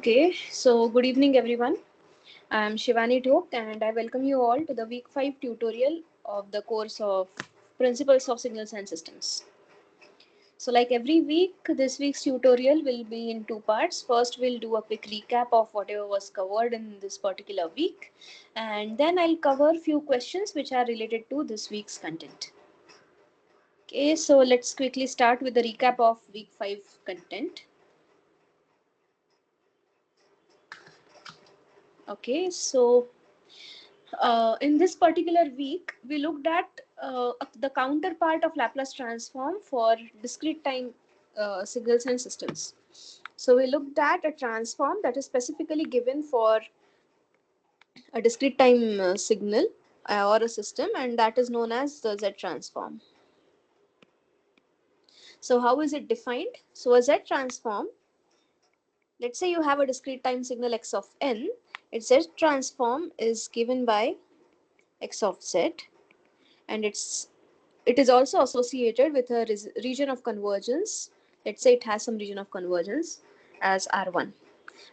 Okay, so good evening everyone. I am Shivani Dhok and I welcome you all to the week 5 tutorial of the course of Principles of Signals and Systems. So like every week, this week's tutorial will be in two parts. First, we'll do a quick recap of whatever was covered in this particular week, and then I'll cover few questions which are related to this week's content. Okay, so let's quickly start with the recap of week 5 content. Okay, so in this particular week, we looked at the counterpart of Laplace transform for discrete time signals and systems. So we looked at a transform that is specifically given for a discrete time signal or a system, and that is known as the Z transform. So how is it defined? So a Z transform, let's say you have a discrete time signal x of n, its Z transform is given by x of z, and it is also associated with a region of convergence. Let's say it has some region of convergence as R1.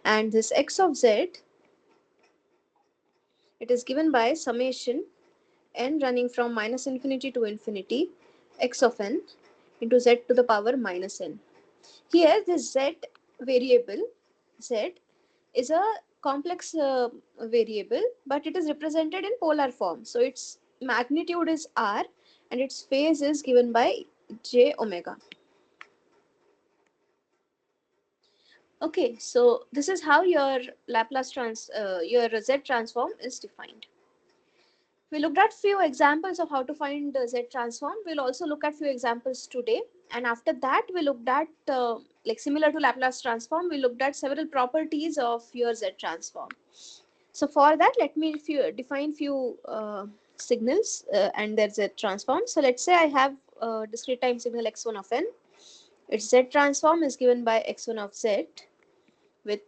And this x of z, it is given by summation n running from minus infinity to infinity x of n into z to the power minus n. Here this z variable, z, is a complex variable, but it is represented in polar form. So its magnitude is r and its phase is given by j omega. Okay, so this is how your your Z transform is defined. We looked at few examples of how to find the Z transform. We'll also look at few examples today, and after that we looked at like similar to Laplace transform, we looked at several properties of your Z transform. So for that, let me define few signals and their Z transform. So let's say I have a discrete time signal x1 of n. Its Z transform is given by x1 of z with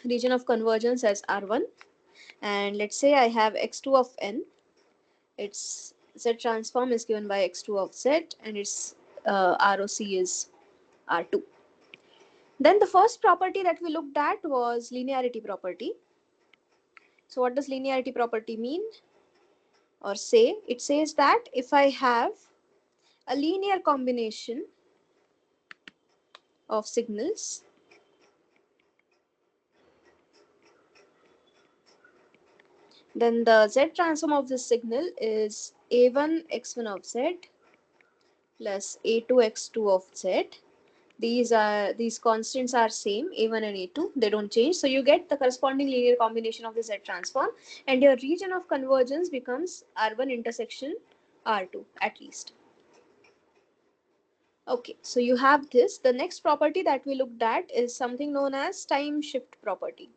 region of convergence as R1, and let's say I have x2 of n. Its Z transform is given by x2 of z and its ROC is R2. Then the first property that we looked at was linearity property. So what does linearity property mean or say? It says that if I have a linear combination of signals, then the Z transform of this signal is A1 x1 of z plus A2 x2 of z. These constants are same, A1 and A2, they don't change. So you get the corresponding linear combination of the Z transform, and your region of convergence becomes R1 intersection R2 at least. Okay, so you have this. The next property that we looked at is something known as time shift property.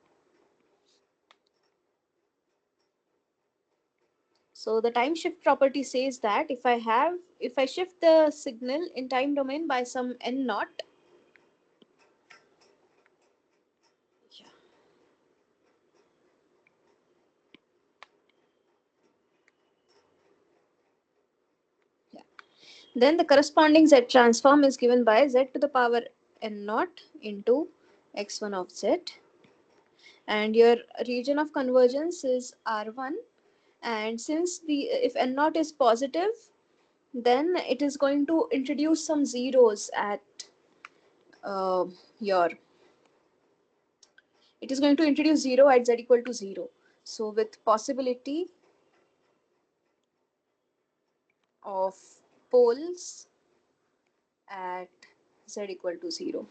So the time shift property says that if I shift the signal in time domain by some n naught, then the corresponding Z transform is given by z to the power n naught into x1 of z, and your region of convergence is R1, and since the if n naught is positive, then it is going to introduce some zeros at uh, your it is going to introduce 0 at z equal to 0. So with possibility of poles at z equal to 0.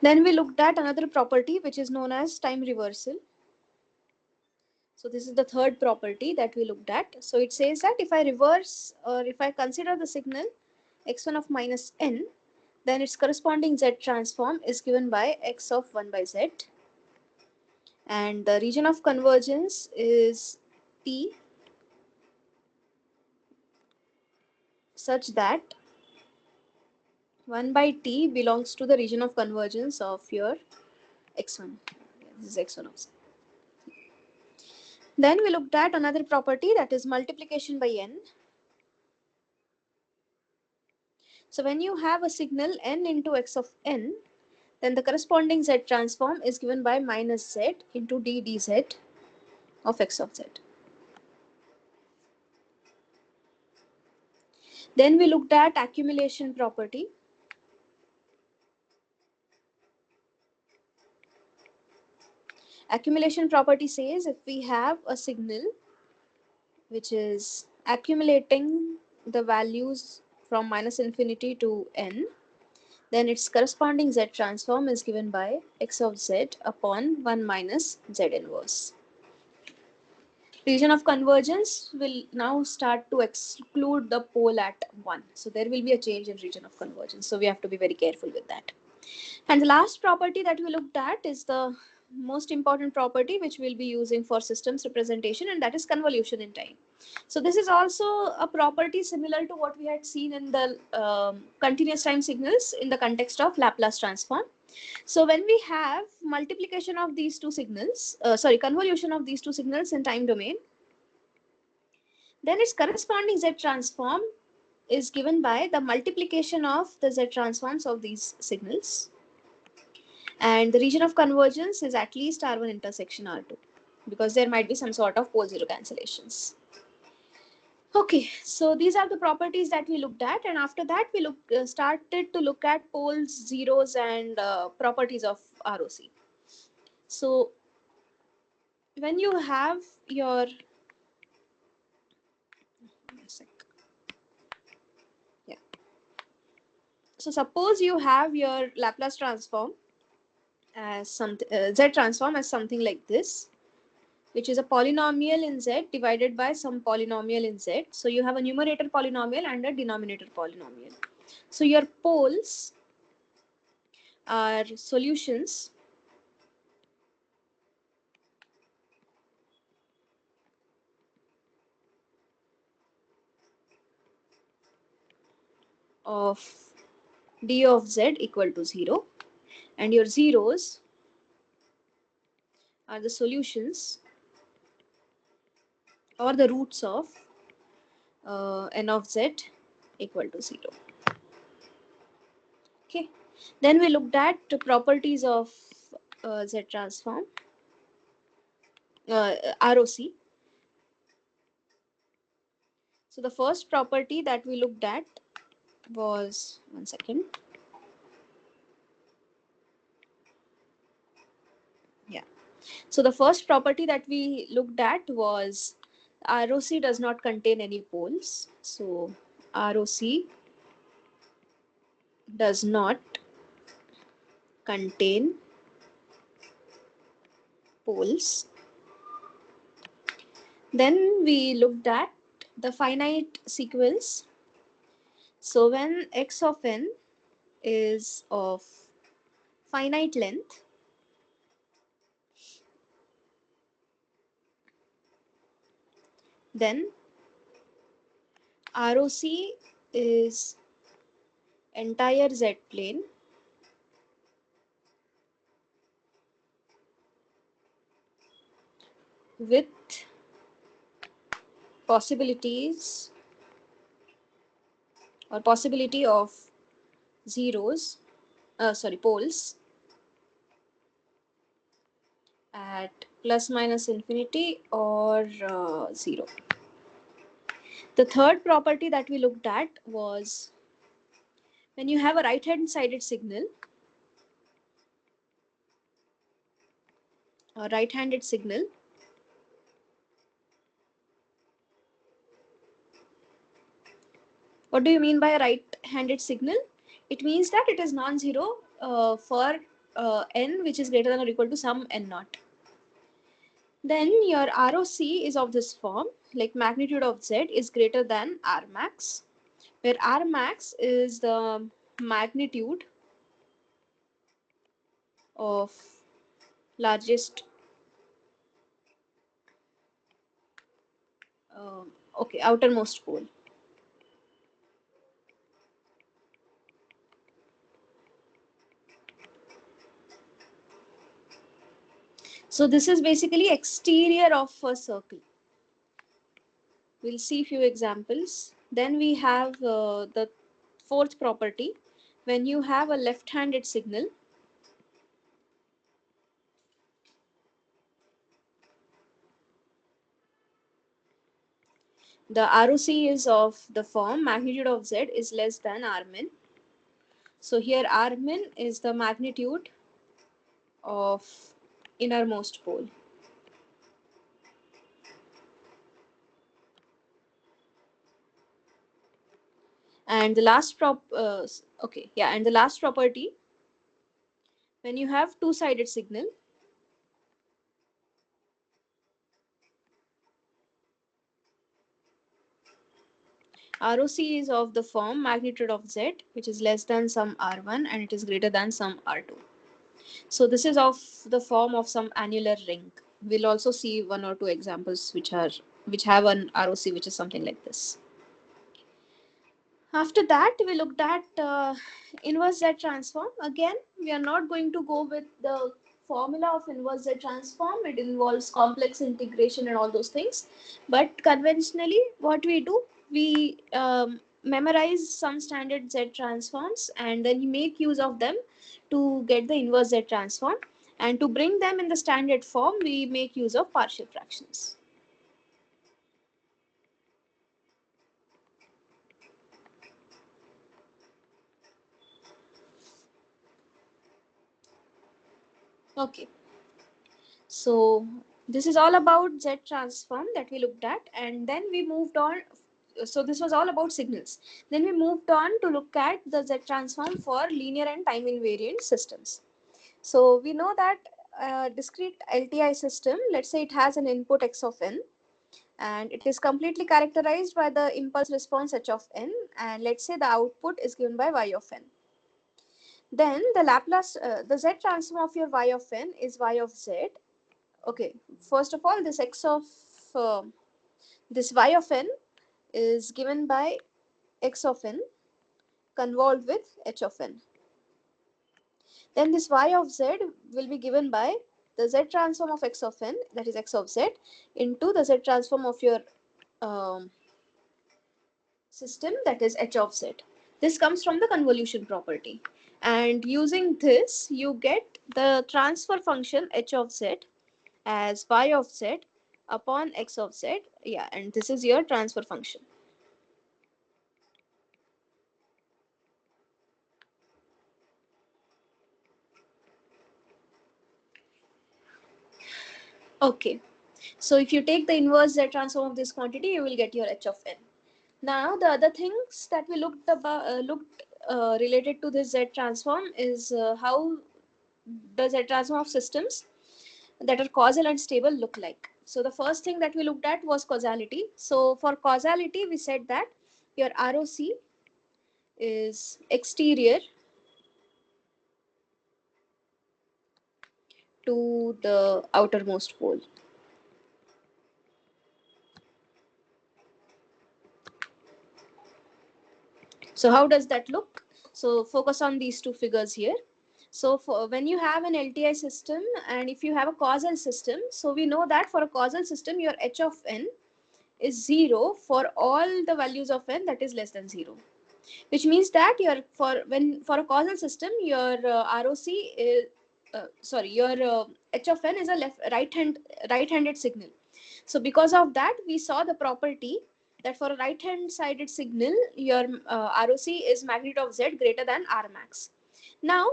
Then we looked at another property which is known as time reversal. So this is the third property that we looked at. So it says that if I reverse or if I consider the signal x1 of minus n, then its corresponding Z transform is given by x of 1 by z. And the region of convergence is T such that 1 by T belongs to the region of convergence of your x1. This is x1 of z. Then we looked at another property, that is multiplication by n. So when you have a signal n into x of n, then the corresponding z transform is given by minus z into d dz of x of z. Then we looked at accumulation property. Accumulation property says if we have a signal which is accumulating the values from minus infinity to n, then its corresponding z transform is given by x of z upon 1 minus z inverse. Region of convergence will now start to exclude the pole at 1. So there will be a change in region of convergence. So we have to be very careful with that. And the last property that we looked at is the most important property which we'll be using for systems representation, and that is convolution in time. So this is also a property similar to what we had seen in the continuous time signals in the context of Laplace transform. So when we have multiplication of these two signals, convolution of these two signals in time domain, then its corresponding Z transform is given by the multiplication of the Z transforms of these signals. And the region of convergence is at least R1 intersection R2, because there might be some sort of pole zero cancellations. Okay, so these are the properties that we looked at, and after that we started to look at poles, zeros, and properties of ROC. So when you have your so suppose you have your Laplace transform as Z transform as something like this, which is a polynomial in Z divided by some polynomial in Z. So you have a numerator polynomial and a denominator polynomial. So your poles are solutions of d of z equal to 0, and your zeros are the solutions or the roots of n of z equal to 0. Okay, then we looked at the properties of z transform, ROC. So the first property that we looked at was, one second. Yeah. So the first property that we looked at was ROC does not contain any poles. So ROC does not contain poles. Then we looked at the finite sequence. So when x of n is of finite length, then ROC is entire z plane with possibilities or possibility of zeros, poles at plus minus infinity or 0. The third property that we looked at was when you have a right hand sided signal or right handed signal, what do you mean by a right handed signal? It means that it is non-zero for n which is greater than or equal to some n naught. Then your ROC is of this form, like magnitude of z is greater than R max, where R max is the magnitude of largest outermost pole. So this is basically exterior of a circle. We'll see few examples. Then we have the fourth property, when you have a left-handed signal, the ROC is of the form magnitude of Z is less than R min. So here R min is the magnitude of innermost pole. And the last and the last property, when you have two-sided signal, ROC is of the form magnitude of Z, which is less than some R1 and it is greater than some R2. So this is of the form of some annular ring. We'll also see one or two examples which have an ROC which is something like this. After that, we looked at inverse Z transform. Again, we are not going to go with the formula of inverse Z transform. It involves complex integration and all those things. But conventionally, what we do, we memorize some standard Z transforms and then make use of them to get the inverse Z transform. And to bring them in the standard form, we make use of partial fractions. Okay. So this is all about Z transform that we looked at, and then we moved on. So this was all about signals. Then we moved on to look at the Z transform for linear and time invariant systems. So we know that a discrete LTI system, let's say it has an input x of n, and it is completely characterized by the impulse response h of n, and let's say the output is given by y of n. Then the the Z transform of your y of n is y of z. Okay, first of all, this x of this y of n is given by x of n convolved with h of n. Then this y of z will be given by the Z transform of x of n, that is x of z, into the Z transform of your um, system, that is h of z. This comes from the convolution property. And using this, you get the transfer function h of z as y of z upon x of z. Yeah, and this is your transfer function. Okay, so if you take the inverse Z transform of this quantity, you will get your h of n. Now, the other things that we looked related to this Z transform is how the Z transform of systems that are causal and stable look like. So the first thing that we looked at was causality. So for causality, we said that your ROC is exterior to the outermost pole. So how does that look? So focus on these two figures here. So for when you have an LTI system and if you have a causal system, so we know that for a causal system, your h of n is 0 for all the values of n that is less than 0. Which means that for a causal system, your ROC is your h of n is a right-handed signal. So because of that, we saw the property that for a right-hand sided signal, your ROC is magnitude of z greater than R max. Now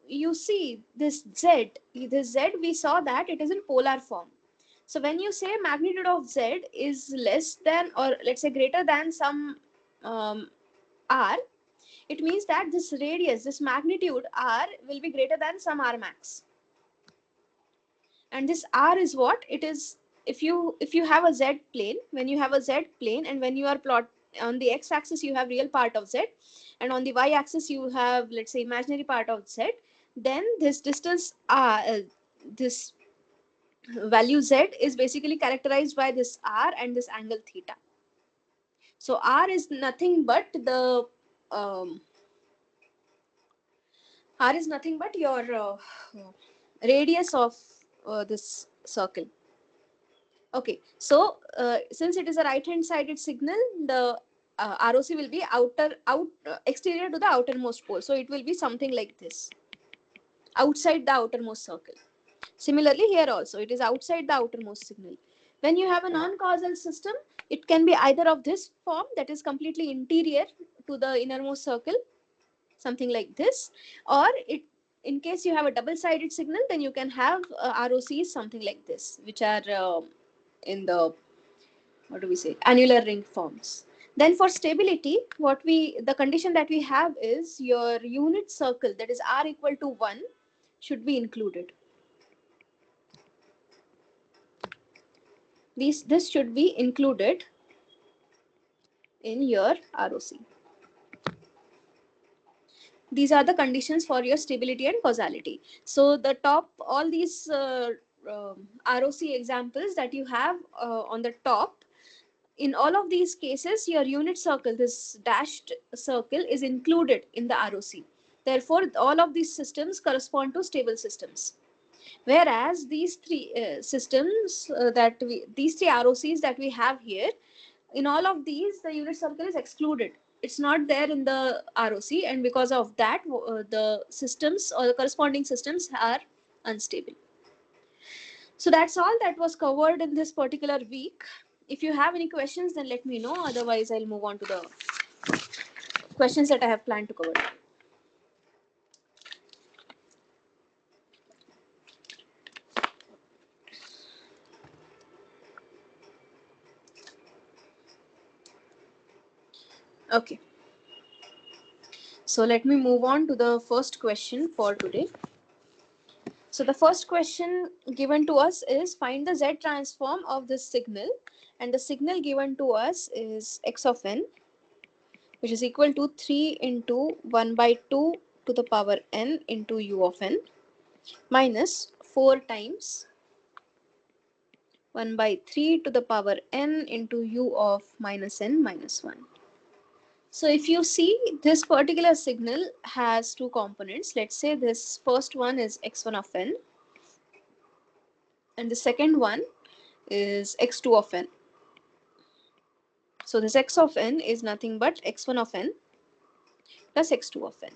you see this z, we saw that it is in polar form. So when you say magnitude of z is less than, or let's say greater than some r, it means that this radius, this magnitude r, will be greater than some R max. And this r is what it is. If you have a z plane, when you have a z plane, and when you are plot on the x axis, you have real part of z, and on the y axis you have, let's say, imaginary part of z, then this distance r, this value z is basically characterized by this r and this angle theta. So r is nothing but the r is nothing but your radius of this circle. Okay, so since it is a right hand sided signal, the ROC will be exterior to the outermost pole. So it will be something like this, outside the outermost circle. Similarly, here also it is outside the outermost signal. When you have a non-causal system, it can be either of this form, that is completely interior to the innermost circle, something like this, or it, in case you have a double-sided signal, then you can have ROCs something like this, which are in the, what do we say, annular ring forms. Then for stability, the condition that we have is your unit circle, that is R equal to 1, should be included. This should be included in your ROC. These are the conditions for your stability and causality. So the top, all these ROC examples that you have on the top, in all of these cases, your unit circle, this dashed circle, is included in the ROC. Therefore, all of these systems correspond to stable systems. Whereas these three systems these three ROCs that we have here, in all of these, the unit circle is excluded. It's not there in the ROC, and because of that, the systems or the corresponding systems are unstable. So that's all that was covered in this particular week. If you have any questions, then let me know. Otherwise, I'll move on to the questions that I have planned to cover. Okay. So let me move on to the first question for today. So the first question given to us is, find the Z transform of this signal, and the signal given to us is x of n, which is equal to 3 into 1 by 2 to the power n into u of n minus 4 times 1 by 3 to the power n into u of minus n minus 1. So if you see, this particular signal has two components. Let's say this first one is x1 of n, and the second one is x2 of n. So this x of n is nothing but x1 of n plus x2 of n.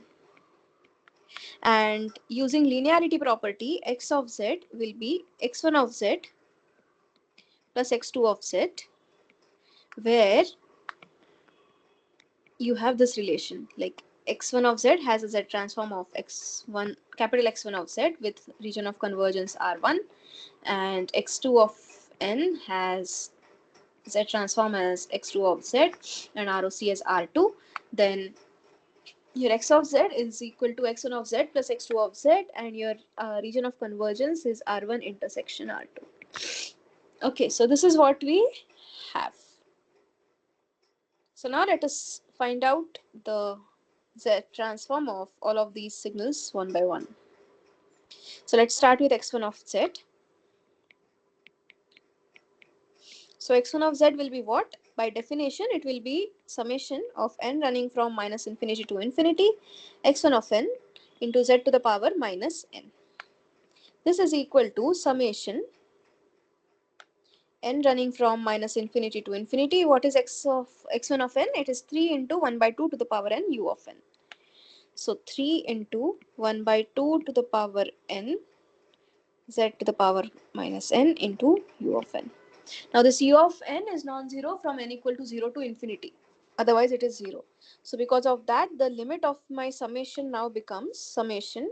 And using linearity property, x of z will be x1 of z plus x2 of z, where you have this relation, like x1 of z has a z transform of x1, capital X1 of z with region of convergence R1, and x2 of n has z transform as x2 of z and ROC as R2. Then your x of z is equal to x1 of z plus x2 of z, and your region of convergence is R1 intersection R2. Okay, so this is what we have. So now let us find out the Z transform of all of these signals one by one. So let's start with x1 of z. So x1 of z will be what? By definition, it will be summation of n running from minus infinity to infinity, x1 of n into z to the power minus n. This is equal to summation n running from minus infinity to infinity. What is x1 of n? It is 3 into 1 by 2 to the power n u of n. So 3 into 1 by 2 to the power n z to the power minus n into u of n. Now this u of n is non-zero from n equal to 0 to infinity. Otherwise it is 0. So because of that, the limit of my summation now becomes summation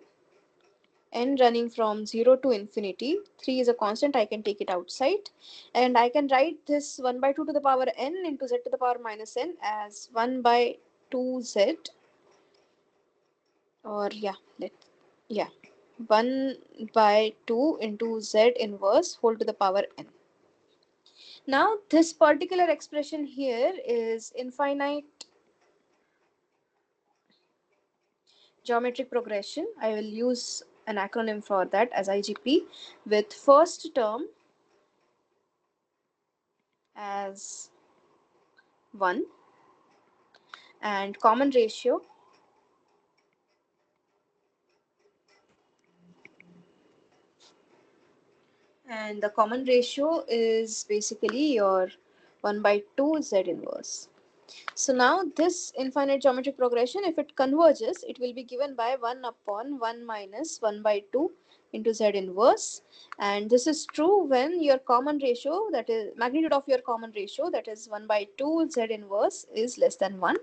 n running from 0 to infinity. 3 is a constant, I can take it outside. And I can write this 1 by 2 to the power n into z to the power minus n as 1 by 2z, or 1 by 2 into z inverse whole to the power n. Now this particular expression here is infinite geometric progression. I will use an acronym for that as IGP, with first term as 1 and common ratio and the common ratio is basically your 1 by 2 z inverse. So now this infinite geometric progression, if it converges, it will be given by 1 upon 1 minus 1 by 2 into z inverse. And this is true when your common ratio, that is magnitude of your common ratio, that is 1 by 2 z inverse, is less than 1.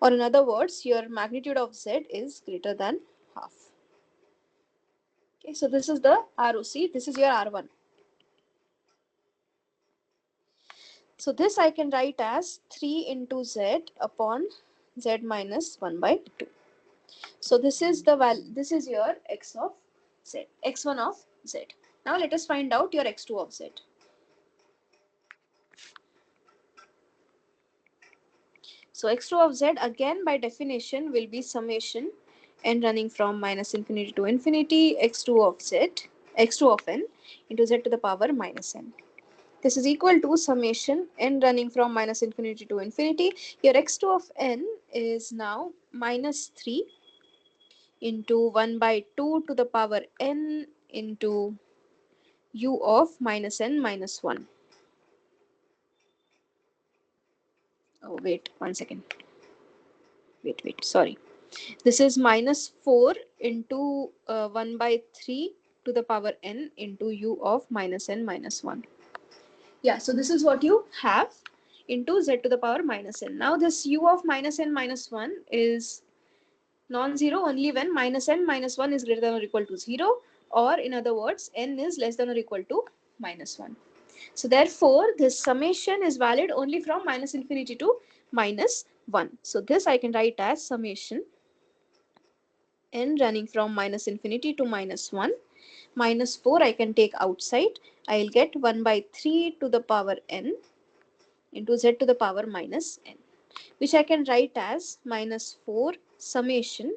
Or in other words, your magnitude of z is greater than half. Okay, so this is the ROC, this is your R1. So this I can write as 3 into z upon z minus 1 by 2. So this is the value, this is your x of z, x1 of z. Now let us find out your x2 of z. So x2 of z again by definition will be summation n running from minus infinity to infinity x2 of z, x2 of n into z to the power minus n. This is equal to summation n running from minus infinity to infinity. Your x2 of n is now minus 3 into 1 by 2 to the power n into u of minus n minus 1. Oh, wait, 1 second. Wait, sorry. This is minus 4 into 1 by 3 to the power n into u of minus n minus 1. Yeah, so this is what you have into z to the power minus n. Now this u of minus n minus 1 is non-zero only when minus n minus 1 is greater than or equal to 0, or in other words, n is less than or equal to minus 1. So therefore, this summation is valid only from minus infinity to minus 1. So this I can write as summation n running from minus infinity to minus 1. Minus 4 I can take outside. I will get 1 by 3 to the power n into z to the power minus n, which I can write as minus 4 summation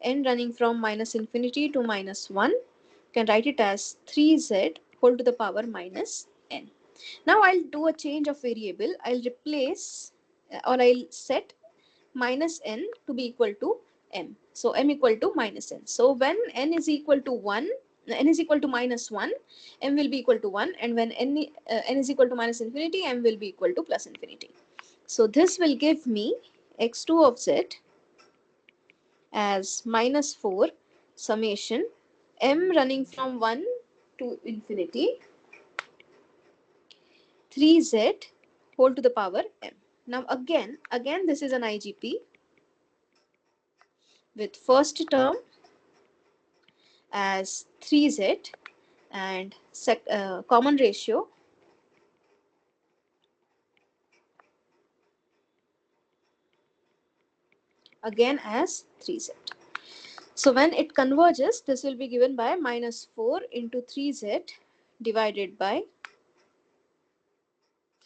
n running from minus infinity to minus 1. Can write it as 3z whole to the power minus n. Now I'll do a change of variable. I'll replace or I'll set minus n to be equal to m. So m equal to minus n. So when n is equal to 1, n is equal to minus 1, m will be equal to 1, and when n is equal to minus infinity, m will be equal to plus infinity. So this will give me x2 of z as minus 4 summation m running from 1 to infinity 3z whole to the power m. Now again this is an IGP with first term as 3z and common ratio again as 3z. So when it converges, this will be given by minus 4 into 3z divided by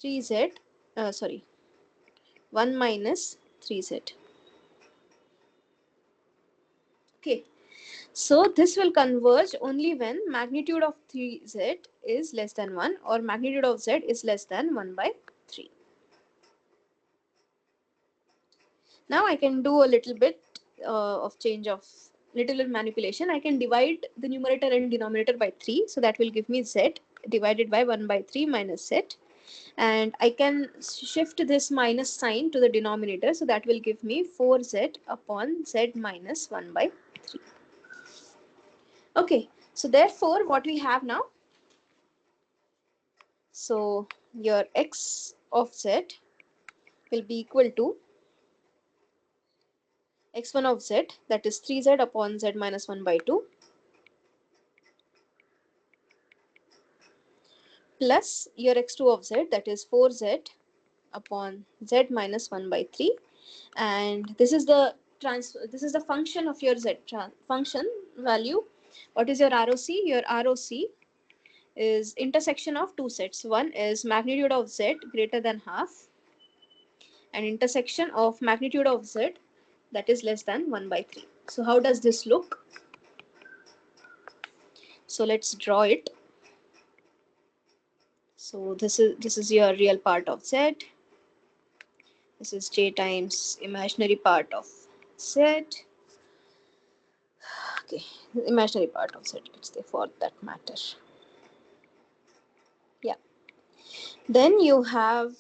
3z, 1 minus 3z. Okay, so this will converge only when magnitude of 3z is less than 1 or magnitude of z is less than 1 by 3. Now I can do a little bit of change of little manipulation. I can divide the numerator and denominator by 3. So that will give me z divided by 1 by 3 minus z. And I can shift this minus sign to the denominator. So that will give me 4z upon z minus 1 by 3. Okay, so therefore what we have now, so your x of z will be equal to x1 of z, that is 3z upon z minus 1 by 2, plus your x2 of z, that is 4z upon z minus 1 by 3, and this is the function of your function value. What is your ROC? Your ROC is intersection of two sets. One is magnitude of z greater than half, and intersection of magnitude of z that is less than 1 by 3. So how does this look? So let's draw it. So this is your real part of z. This is j times imaginary part of z. Okay, the imaginary part of z, let's say, for that matter. Yeah. Then you have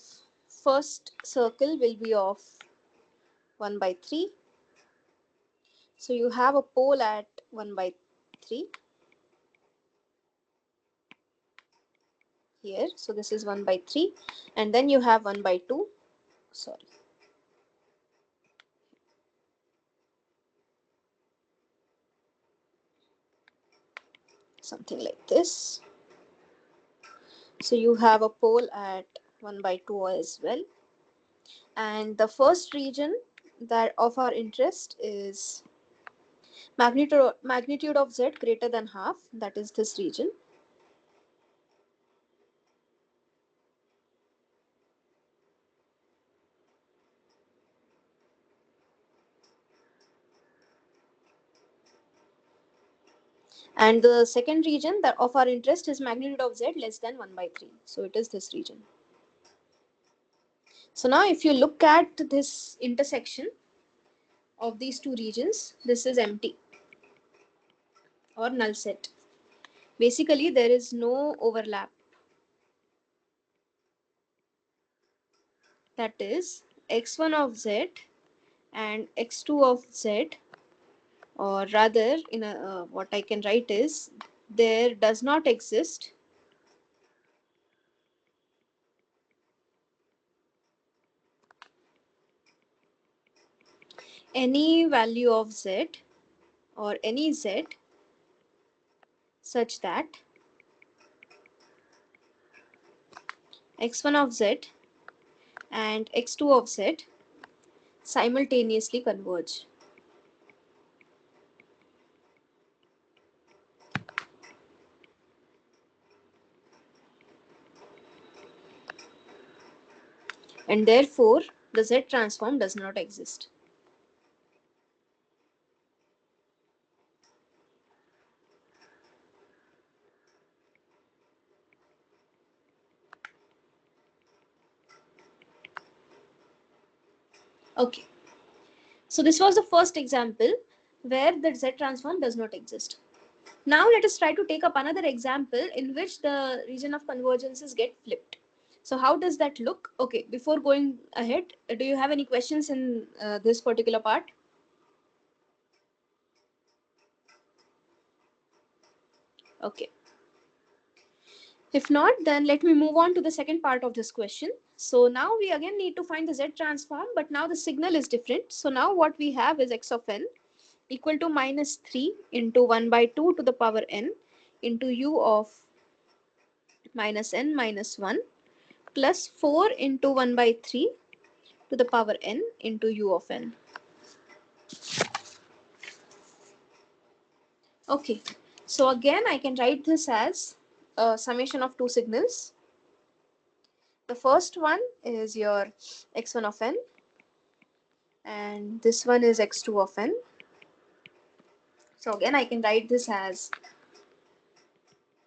first circle will be of 1 by 3. So you have a pole at 1 by 3 here. So this is 1 by 3. And then you have 1 by 2. Sorry. Something like this. So you have a pole at 1 by 2 as well. And the first region that of our interest is magnitude of z greater than half, that is this region. And the second region that of our interest is magnitude of z less than 1 by 3. So it is this region. So now if you look at this intersection of these two regions, this is empty or null set. Basically, there is no overlap. That is, x1 of z and x2 of z, or rather, in what I can write is, there does not exist any value of z or any z such that x1 of z and x2 of z simultaneously converge. And therefore, the z transform does not exist. Okay. So this was the first example where the z transform does not exist. Now let us try to take up another example in which the region of convergences get flipped. So how does that look? Okay, before going ahead, do you have any questions in this particular part? Okay. If not, then let me move on to the second part of this question. So now we again need to find the z transform, but now the signal is different. So now what we have is x of n equal to minus 3 into 1 by 2 to the power n into u of minus n minus 1 plus 4 into 1 by 3 to the power n into u of n. Okay, so again I can write this as a summation of two signals. The first one is your x1 of n and this one is x2 of n. So again I can write this as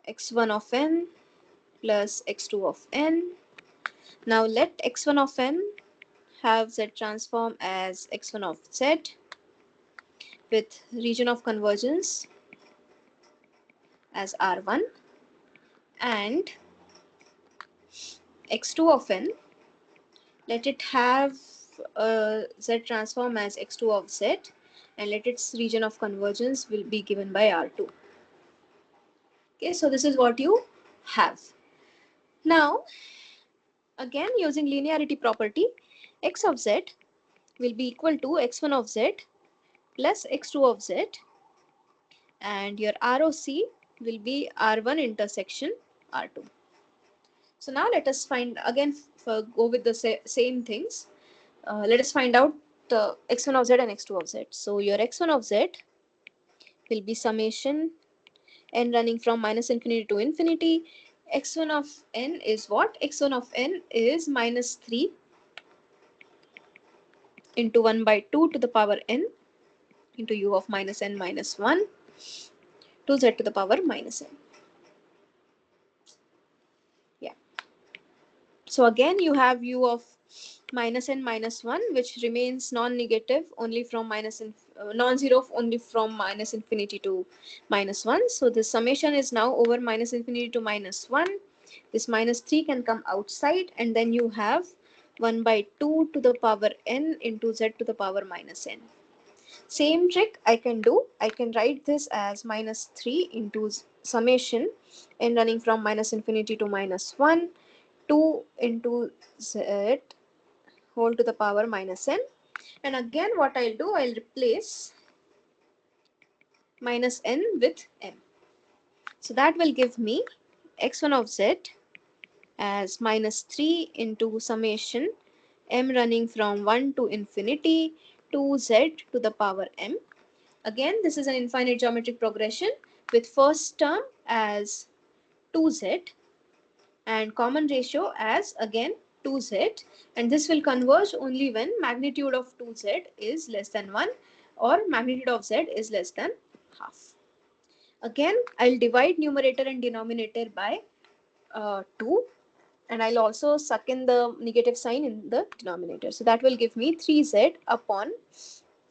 x1 of n plus x2 of n. Now let x1 of n have z transform as x1 of z with region of convergence as R1, and x2 of n, let it have z transform as x2 of z, and let its region of convergence will be given by R2. Okay, so this is what you have. Now, again using linearity property, x of z will be equal to x1 of z plus x2 of z, and your ROC will be R1 intersection R2. So now let us find again, go with the same things. Let us find out x1 of z and x2 of z. So your x1 of z will be summation n running from minus infinity to infinity. X1 of n is what? X1 of n is minus 3 into 1 by 2 to the power n into u of minus n minus 1 to z to the power minus n. Yeah. So again you have u of minus n minus 1, which remains non-negative only from non-zero only from minus infinity to minus 1. So the summation is now over minus infinity to minus 1. This minus 3 can come outside, and then you have 1 by 2 to the power n into z to the power minus n. Same trick I can do. I can write this as minus 3 into summation n running from minus infinity to minus 1, 2 into z whole to the power minus n. And again what I'll do, I'll replace minus n with m. So that will give me x1 of z as minus 3 into summation m running from 1 to infinity to z to the power m. Again, this is an infinite geometric progression with first term as 2z and common ratio as again 2z, and this will converge only when magnitude of 2z is less than 1 or magnitude of z is less than half. Again, I'll divide numerator and denominator by 2, and I'll also suck in the negative sign in the denominator. So that will give me 3z upon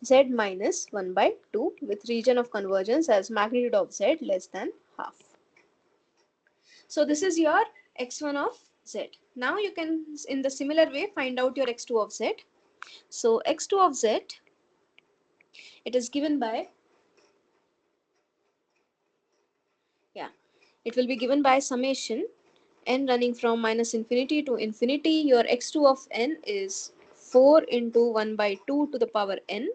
z minus 1 by 2 with region of convergence as magnitude of z less than half. So this is your x1 of z. Now you can in the similar way find out your x2 of z. So x2 of z, it is given by, it will be given by summation n running from minus infinity to infinity. Your x2 of n is 4 into 1 by 2 to the power n.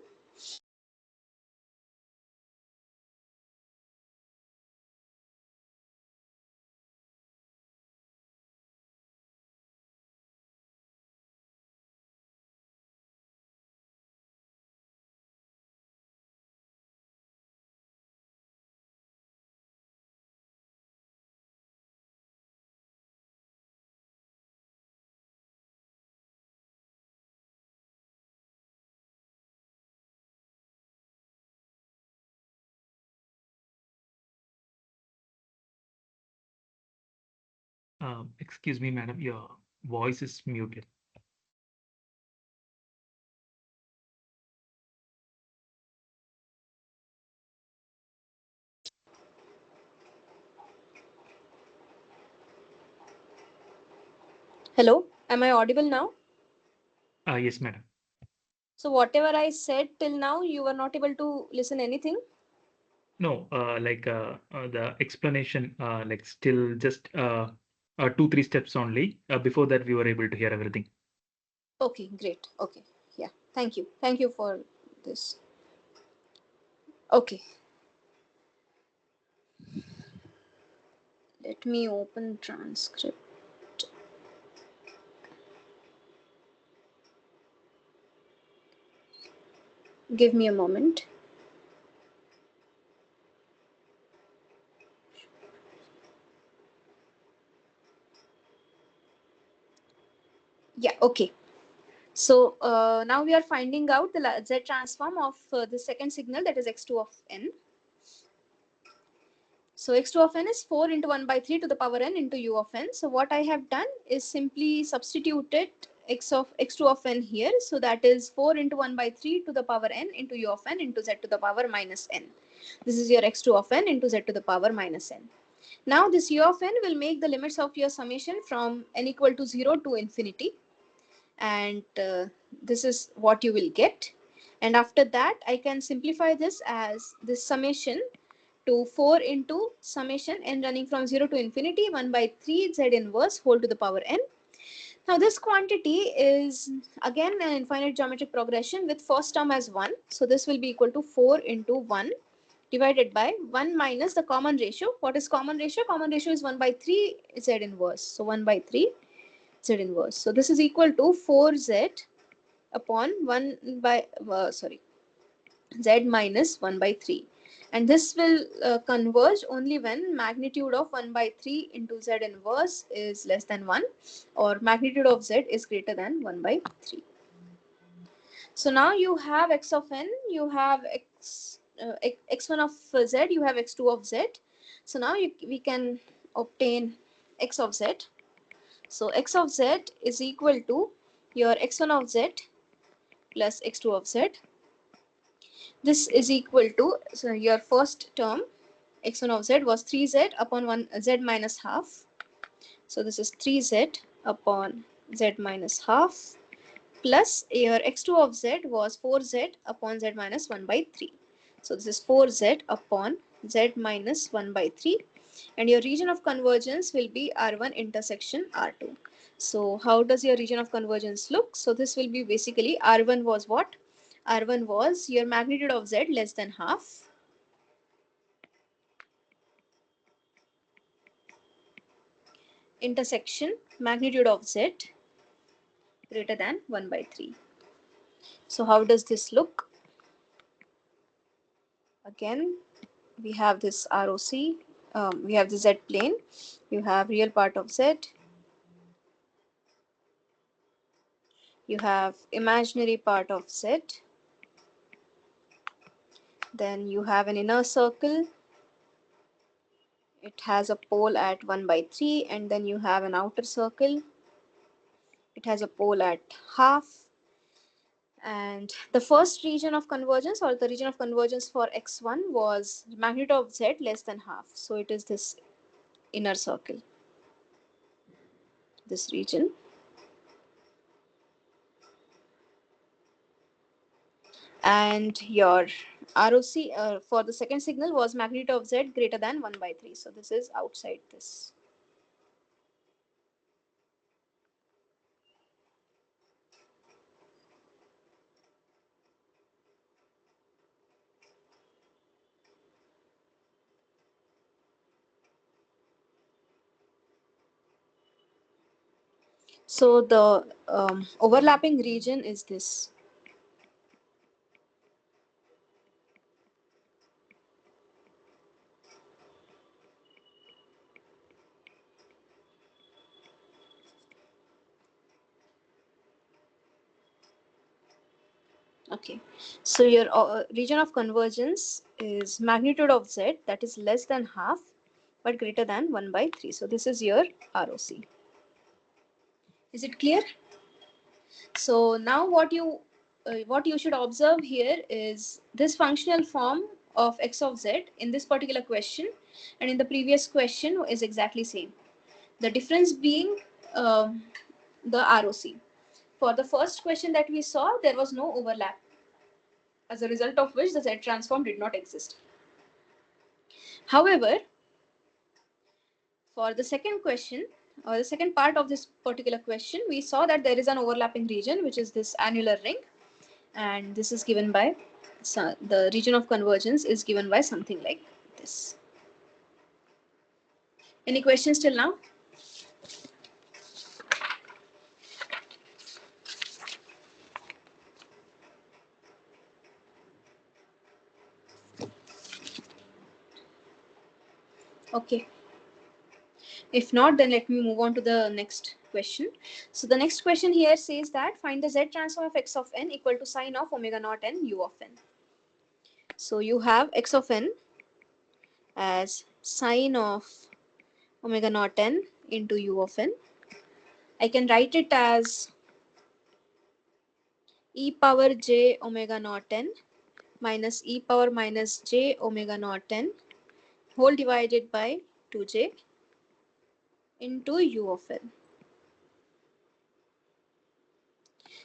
Excuse me, madam, your voice is muted. Hello, am I audible now? Yes, madam. So whatever I said till now, you were not able to listen anything? No, the explanation, like still just 2, 3 steps only. Before that, we were able to hear everything. Okay, great. Okay, yeah, thank you. Thank you for this. Okay, let me open transcript. Give me a moment. Yeah, okay. So now we are finding out the Z transform of the second signal, that is x2 of n. So x2 of n is 4 into 1 by 3 to the power n into u of n. So what I have done is simply substituted x2 of n here. So that is 4 into 1 by 3 to the power n into u of n into z to the power minus n. This is your x2 of n into z to the power minus n. Now this u of n will make the limits of your summation from n equal to 0 to infinity, and this is what you will get. And after that I can simplify this as this summation to 4 into summation n running from 0 to infinity 1 by 3 z inverse whole to the power n. Now this quantity is again an infinite geometric progression with first term as 1. So this will be equal to 4 into 1 divided by 1 minus the common ratio. What is common ratio? Common ratio is 1 by 3 z inverse. So 1 by 3 z inverse. So this is equal to 4z upon 1 by z minus 1 by 3, and this will converge only when magnitude of 1 by 3 into z inverse is less than 1 or magnitude of z is greater than 1 by 3. So now you have x of n, you have x1 of z, you have x2 of z. So now we can obtain x of z. So x of z is equal to your x1 of z plus x2 of z. This is equal to, so your first term x1 of z was 3z upon 1 z minus half. So this is 3z upon z minus half plus your x2 of z was 4z upon z minus 1 by 3. So this is 4z upon z minus 1 by 3. And your region of convergence will be R1 intersection R2. So how does your region of convergence look? So this will be basically R1 was what? R1 was your magnitude of z less than half, intersection magnitude of z greater than 1 by 3. So how does this look? Again, we have this ROC, we have the z plane, you have real part of z, you have imaginary part of z, then you have an inner circle, it has a pole at 1 by 3, and then you have an outer circle, it has a pole at half. And the first region of convergence, or the region of convergence for x1, was magnitude of z less than half, so it is this inner circle, this region. And your ROC for the second signal was magnitude of z greater than 1 by 3, so this is outside this. So the overlapping region is this. Okay, so your region of convergence is magnitude of z that is less than half but greater than 1 by 3. So this is your ROC. Is it clear? So now what you should observe here is this functional form of x of z in this particular question and in the previous question is exactly same. The difference being the ROC. For the first question that we saw, there was no overlap, as a result of which the Z transform did not exist. However, for the second question, or the second part of this particular question, we saw that there is an overlapping region, which is this annular ring, and this is given by, so the region of convergence is given by something like this. Any questions till now? Okay. If not, then let me move on to the next question. So the next question here says that find the Z transform of x of n equal to sine of omega naught n u of n. So you have x of n as sine of omega naught n into u of n. I can write it as e power j omega naught n minus e power minus j omega naught n whole divided by 2j into u of n.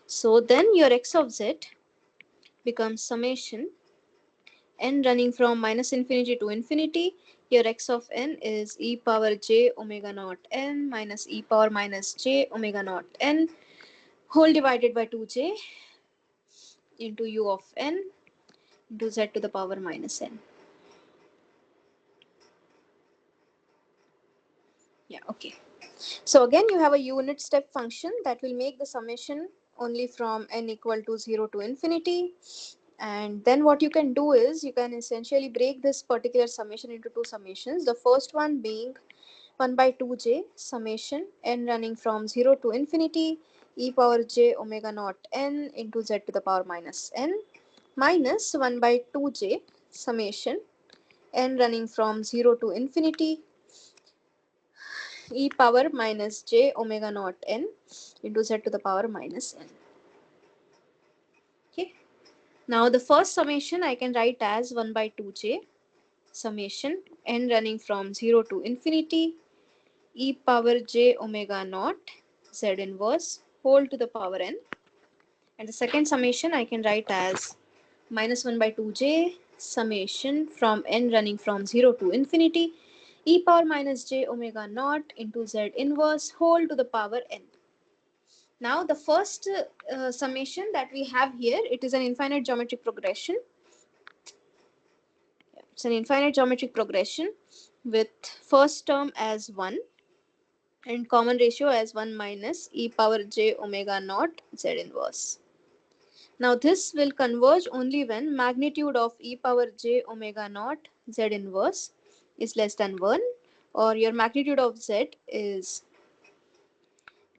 So then your x of z becomes summation n running from minus infinity to infinity. Your x of n is e power j omega naught n minus e power minus j omega naught n whole divided by 2j into u of n into z to the power minus n. Yeah, okay. So again, you have a unit step function that will make the summation only from n equal to 0 to infinity. And then what you can do is you can essentially break this particular summation into two summations. The first one being 1 by 2j summation n running from 0 to infinity e power j omega naught n into z to the power minus n minus 1 by 2j summation n running from 0 to infinity e power minus j omega naught n into z to the power minus n. Okay. Now the first summation I can write as 1 by 2j summation n running from 0 to infinity e power j omega naught z inverse whole to the power n And the second summation I can write as minus 1 by 2j summation from n running from 0 to infinity e power minus j omega naught into z inverse whole to the power n. Now the first summation that we have here, it is an infinite geometric progression. It's an infinite geometric progression with first term as 1 and common ratio as 1 minus e power j omega naught z inverse. Now this will converge only when magnitude of e power j omega naught z inverse is less than 1, or your magnitude of z is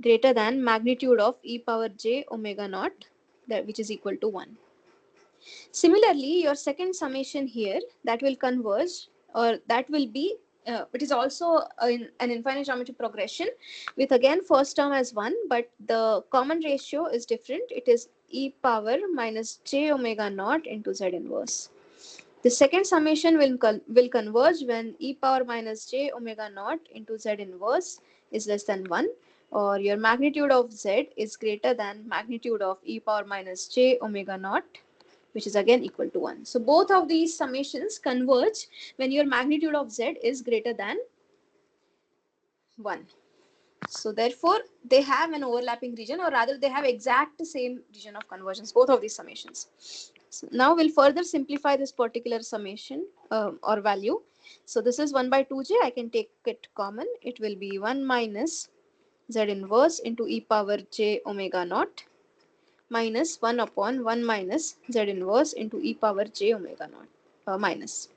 greater than magnitude of e power j omega naught, that which is equal to 1. Similarly, your second summation here, that will converge, or that will be it is also an infinite geometric progression with again first term as 1, but the common ratio is different. It is e power minus j omega naught into z inverse. The second summation will converge when e power minus j omega naught into z inverse is less than 1, or your magnitude of z is greater than magnitude of e power minus j omega naught, which is again equal to 1. So both of these summations converge when your magnitude of z is greater than 1. So therefore, they have an overlapping region, or rather they have exact same region of convergence, both of these summations. So now we'll further simplify this particular summation or value. So this is 1 by 2j. I can take it common. It will be 1 minus z inverse into e power j omega naught minus 1 upon 1 minus z inverse into e power j omega naught minus.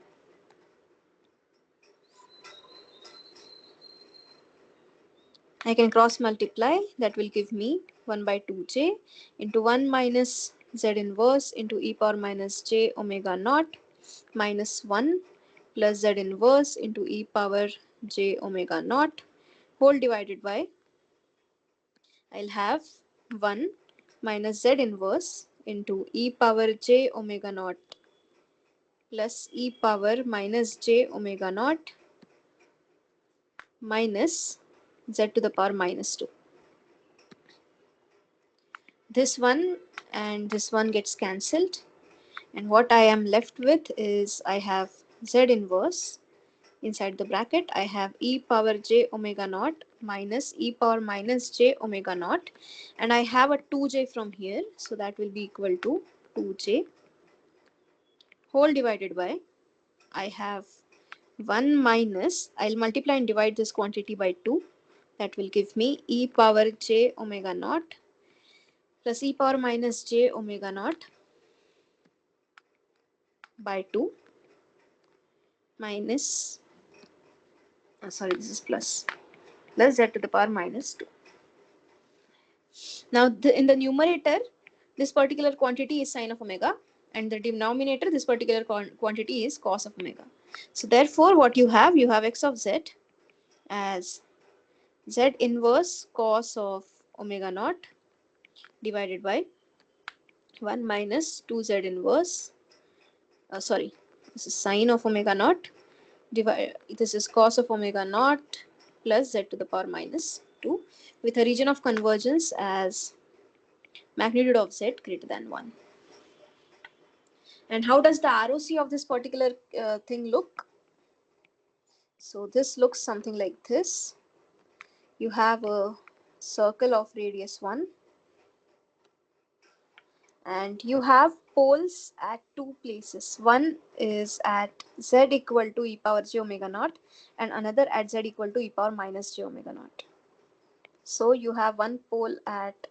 I can cross multiply. That will give me 1 by 2j into 1 minus z inverse into e power minus j omega naught minus 1 plus z inverse into e power j omega naught whole divided by, I'll have 1 minus z inverse into e power j omega naught plus e power minus j omega naught minus z to the power minus 2. This one and this one gets cancelled, and what I am left with is I have z inverse inside the bracket. I have e power j omega naught minus e power minus j omega naught, and I have a 2j from here, so that will be equal to 2j whole divided by, I have 1 minus, I'll multiply and divide this quantity by 2. That will give me e power j omega naught plus e power minus j omega naught by 2 minus, sorry, this is plus z to the power minus 2. Now in the numerator, this particular quantity is sine of omega, and the denominator, this particular quantity is cos of omega. So therefore what you have x of z as z inverse cos of omega naught divided by 1 minus 2z inverse, sorry, this is sine of omega naught, this is cos of omega naught plus z to the power minus 2, with a region of convergence as magnitude of z greater than 1. And how does the ROC of this particular thing look? So this looks something like this. You have a circle of radius 1, and you have poles at two places. One is at z equal to e power j omega naught, and another at z equal to e power minus j omega naught. So you have one pole at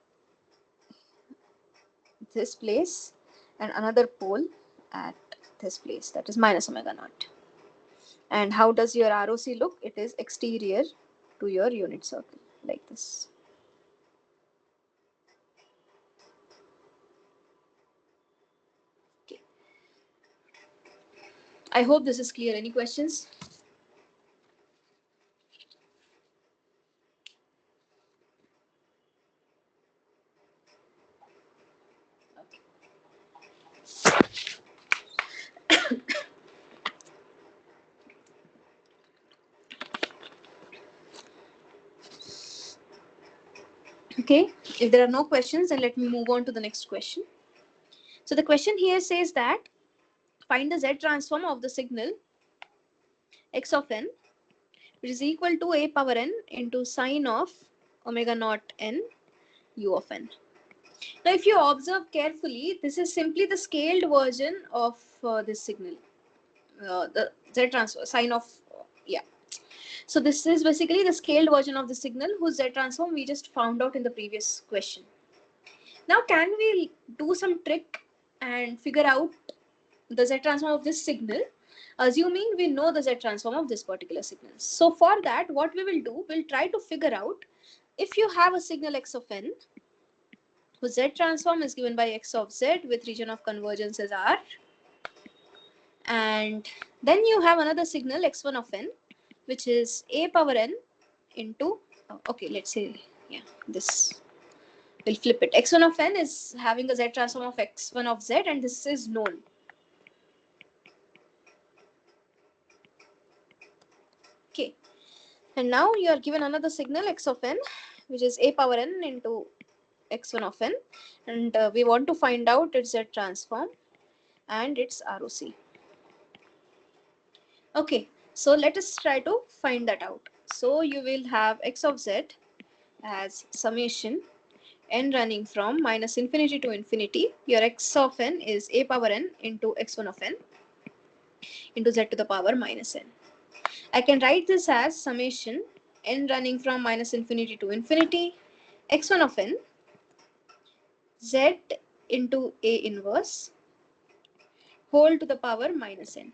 this place and another pole at this place, that is minus omega naught. And how does your ROC look? It is exterior to your unit circle, like this. Okay. I hope this is clear. Any questions? Okay, Okay, if there are no questions, then let me move on to the next question. So the question here says that find the Z transform of the signal x of n, which is equal to a power n into sine of omega naught n u of n. Now, if you observe carefully, this is simply the scaled version of this signal, the Z transform, sine of, yeah. So this is basically the scaled version of the signal whose Z transform we just found out in the previous question. Now, can we do some trick and figure out the Z transform of this signal, assuming we know the Z transform of this particular signal? So for that, what we will do, we'll try to figure out if you have a signal x of n, whose Z transform is given by x of z with region of convergence as R. And then you have another signal x1 of n, which is a power n into, okay, let's say, yeah, this, we'll flip it. x1 of n is having a Z transform of x1 of z, and this is known. Okay. And now you are given another signal x of n, which is a power n into x1 of n, and we want to find out its Z transform and its ROC. Okay, so let us try to find that out. So you will have x of z as summation n running from minus infinity to infinity. Your x of n is a power n into x1 of n into z to the power minus n. I can write this as summation n running from minus infinity to infinity x1 of n z into a inverse whole to the power minus n.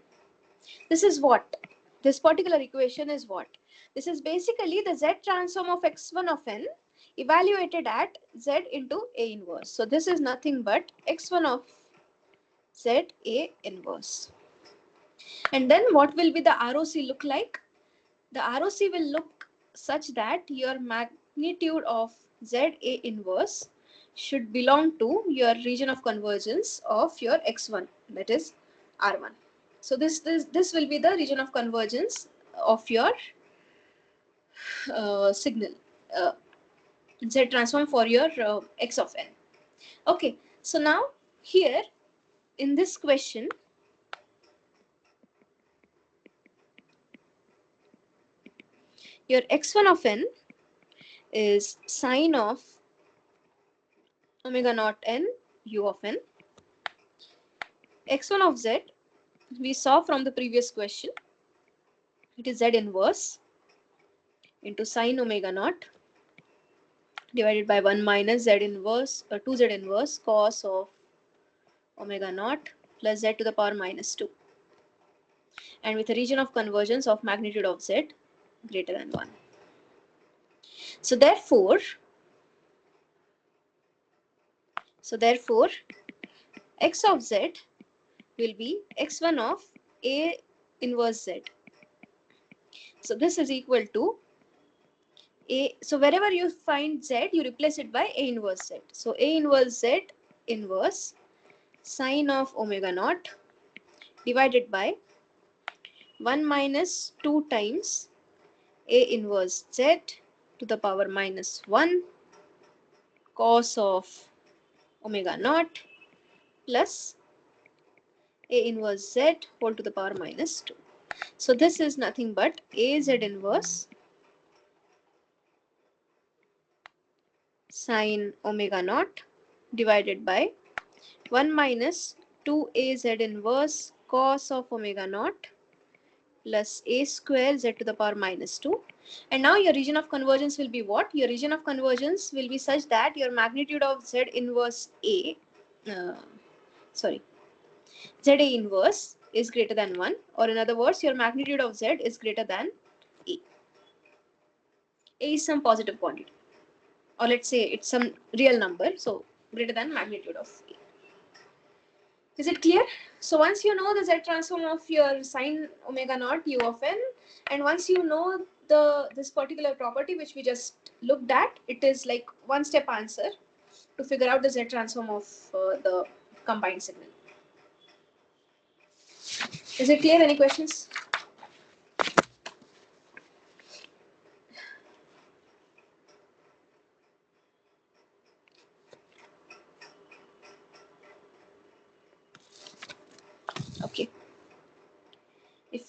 This is what? This particular equation is what? This is basically the Z transform of x1 of n evaluated at z into a inverse. So this is nothing but x1 of z a inverse. And then what will be the ROC look like? The ROC will look such that your magnitude of z a inverse should belong to your region of convergence of your x1, that is R1. So this will be the region of convergence of your signal Z transform for your x of n. Okay, so now here in this question, your x1 of n is sine of omega naught n u of n. x1 of z we saw from the previous question, it is z inverse into sine omega naught divided by 1 minus z inverse 2z inverse cos of omega naught plus z to the power minus 2, and with a region of convergence of magnitude of z greater than 1. So therefore x of z will be x1 of a inverse z. So this is equal to a, so wherever you find z, you replace it by a inverse z. So a inverse z inverse sine of omega naught divided by 1 minus 2 times a inverse z to the power minus 1 cos of omega naught plus a inverse z whole to the power minus 2. So this is nothing but a z inverse sine omega naught divided by 1 minus 2az inverse cos of omega naught plus a square z to the power minus 2. And now your region of convergence will be what? Your region of convergence will be such that your magnitude of z inverse a, za inverse is greater than 1, or in other words, your magnitude of z is greater than a. A is some positive quantity, or let's say it's some real number, so greater than magnitude of a. Is it clear? So once you know the Z transform of your sine omega naught u of n, and once you know this particular property which we just looked at, it is like one step answer to figure out the Z transform of the combined signal. Is it clear? Any questions?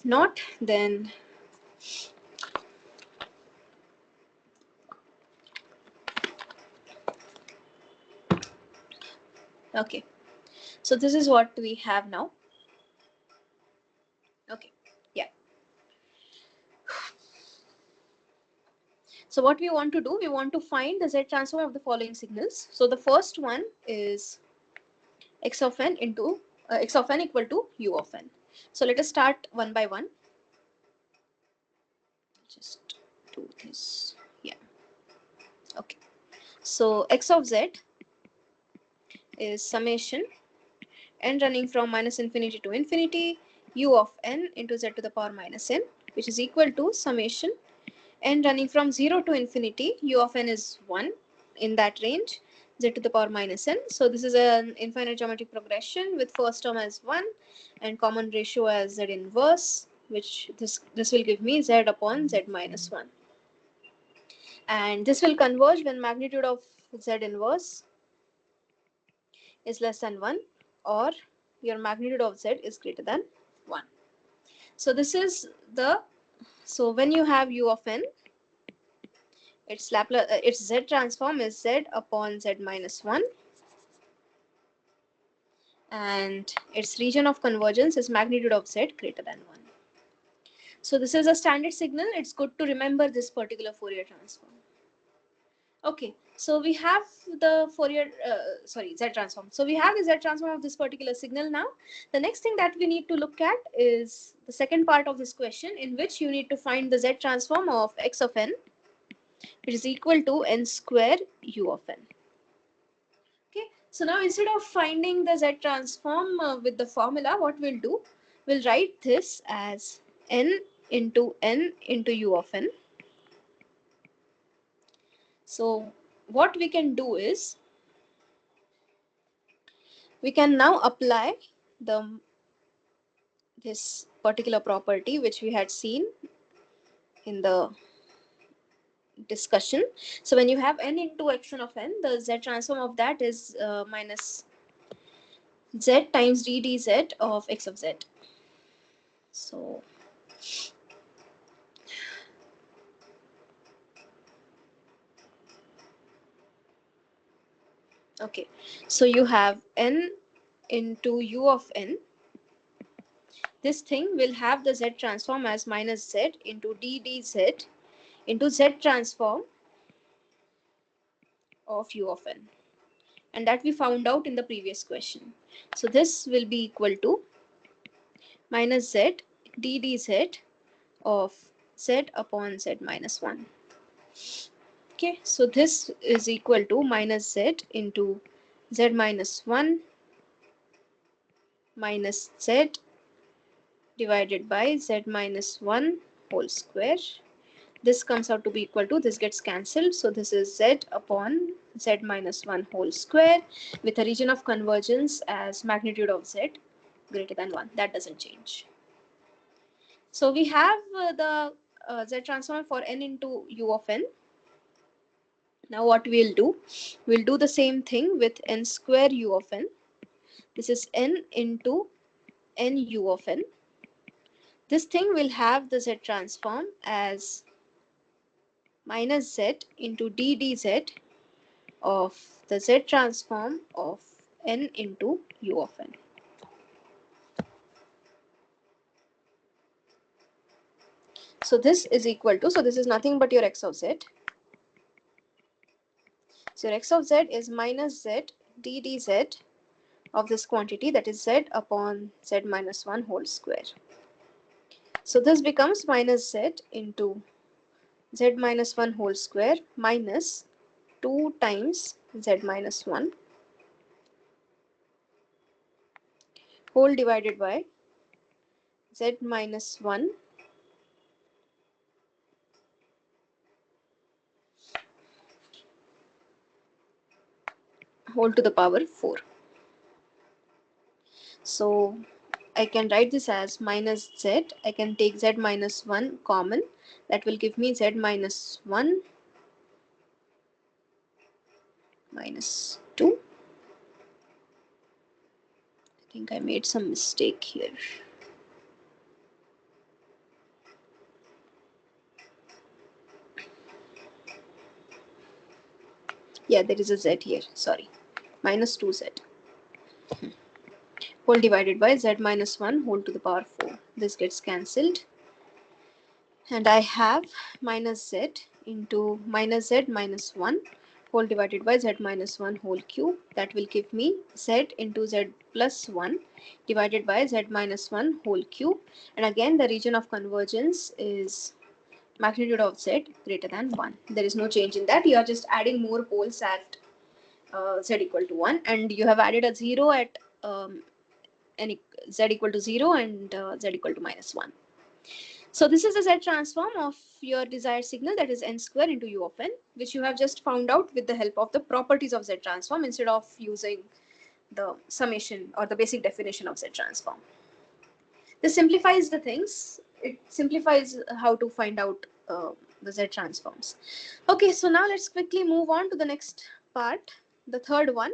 not, then okay. So this is what we have now. Okay, yeah. So what we want to do, we want to find the Z transform of the following signals. So the first one is x of n into x of n equal to u of n. So let us start one by one. Just do this. Yeah. Okay. So x of z is summation n running from minus infinity to infinity u of n into z to the power minus n, which is equal to summation n running from 0 to infinity, u of n is 1 in that range, z to the power minus n. So this is an infinite geometric progression with first term as 1 and common ratio as z inverse, which this will give me z upon z minus 1. And this will converge when magnitude of z inverse is less than 1 or your magnitude of z is greater than 1. So this is the, so when you have u of n, its Laplace, its z transform is z upon z minus 1, and its region of convergence is magnitude of z greater than 1. So this is a standard signal. It's good to remember this particular Fourier transform. Okay, so we have the Fourier, Z transform. So we have the Z transform of this particular signal now. The next thing that we need to look at is the second part of this question, in which you need to find the Z transform of x of n, which is equal to n square u of n. Okay, so now instead of finding the Z transform with the formula, what we'll do, we'll write this as n into u of n. So what we can do is, we can now apply this particular property which we had seen in the discussion. So when you have n into x1 of n, the Z transform of that is minus z times d dz of x of z. So okay, so you have n into u of n. This thing will have the Z transform as minus z into d dz into Z transform of u of n, and that we found out in the previous question. So this will be equal to minus z d dz of z upon z minus 1. Okay, so this is equal to minus z into z minus 1 minus z divided by z minus 1 whole square. This comes out to be equal to, this gets cancelled, so this is z upon z minus 1 whole square with a region of convergence as magnitude of z greater than 1. That doesn't change. So we have the Z transform for n into u of n. Now what we'll do the same thing with n square u of n. This is n into n u of n. This thing will have the Z transform as minus z into d dz of the Z transform of n into u of n. So this is equal to, so this is nothing but your x of z. So your x of z is minus z d dz of this quantity, that is z upon z minus 1 whole square. So this becomes minus z into z minus 1 whole square minus 2 times z minus 1 whole divided by z minus 1 whole to the power 4. So I can write this as minus z. I can take z minus 1 common. That will give me z minus 1 minus 2. I think I made some mistake here. Yeah, there is a z here, sorry, minus 2z whole divided by z minus 1 whole to the power 4. This gets cancelled and I have minus z into minus z minus 1 whole divided by z minus 1 whole cube. That will give me z into z plus 1 divided by z minus 1 whole cube. And again, the region of convergence is magnitude of z greater than 1. There is no change in that. You are just adding more poles at z equal to 1, and you have added a 0 at z equal to 0 and z equal to minus 1. So this is the Z transform of your desired signal, that is n square into u of n, which you have just found out with the help of the properties of Z transform instead of using the summation or the basic definition of Z transform. This simplifies the things. It simplifies how to find out the Z transforms. Okay, so now let's quickly move on to the next part, the third one.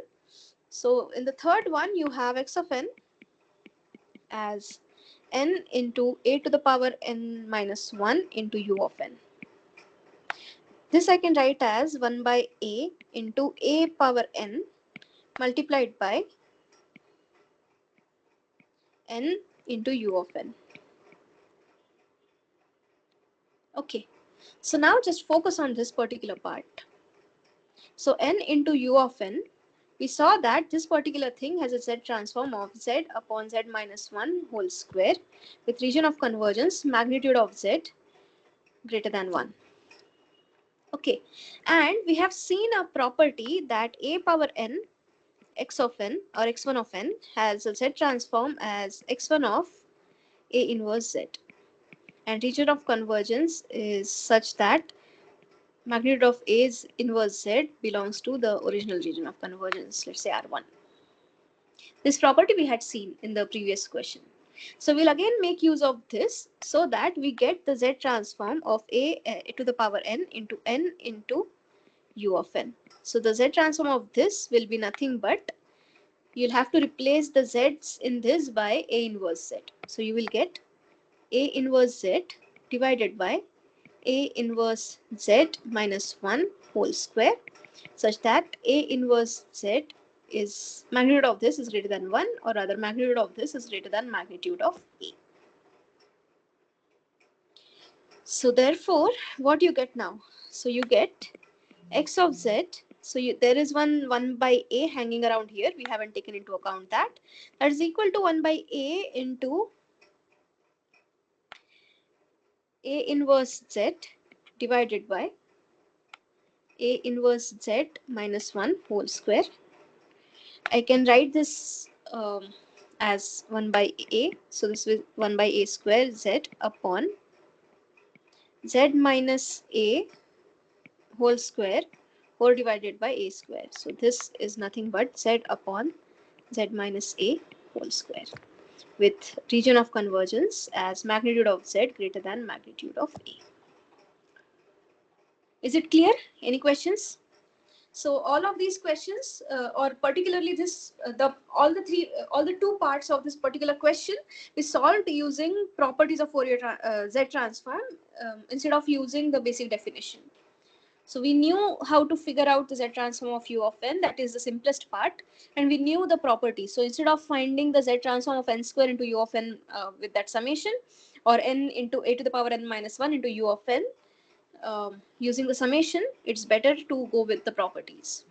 So in the third one, you have x of n as n into a to the power n minus 1 into u of n. This I can write as 1 by a into a power n multiplied by n into u of n. Okay, so now just focus on this particular part. So n into u of n, we saw that this particular thing has a Z transform of Z upon Z minus 1 whole square with region of convergence magnitude of Z greater than 1. Okay, and we have seen a property that a power n x of n or x1 of n has a Z transform as x1 of a inverse Z, and region of convergence is such that magnitude of A's inverse Z belongs to the original region of convergence, let's say R1. This property we had seen in the previous question. So we'll again make use of this so that we get the Z transform of A to the power n into u of n. So the Z transform of this will be nothing but, you'll have to replace the z's in this by A inverse Z. So you will get A inverse Z divided by A inverse Z minus 1 whole square, such that A inverse Z is magnitude of this is greater than 1, or rather magnitude of this is greater than magnitude of A. So therefore, what you get now? So you get x of z. So there is 1 by a hanging around here. We haven't taken into account that. That is equal to 1 by a into a inverse z divided by a inverse z minus 1 whole square. I can write this as 1 by a. So this is 1 by a square z upon z minus a whole square whole divided by a square. So this is nothing but z upon z minus a whole square with region of convergence as magnitude of z greater than magnitude of a. Is it clear? Any questions? So all of these questions, or particularly this, all the two parts of this particular question, we solved using properties of Fourier Z transform instead of using the basic definition. So we knew how to figure out the Z transform of u of n, that is the simplest part, and we knew the property. So instead of finding the Z transform of n square into u of n with that summation, or n into a to the power n minus 1 into u of n, using the summation, it's better to go with the properties.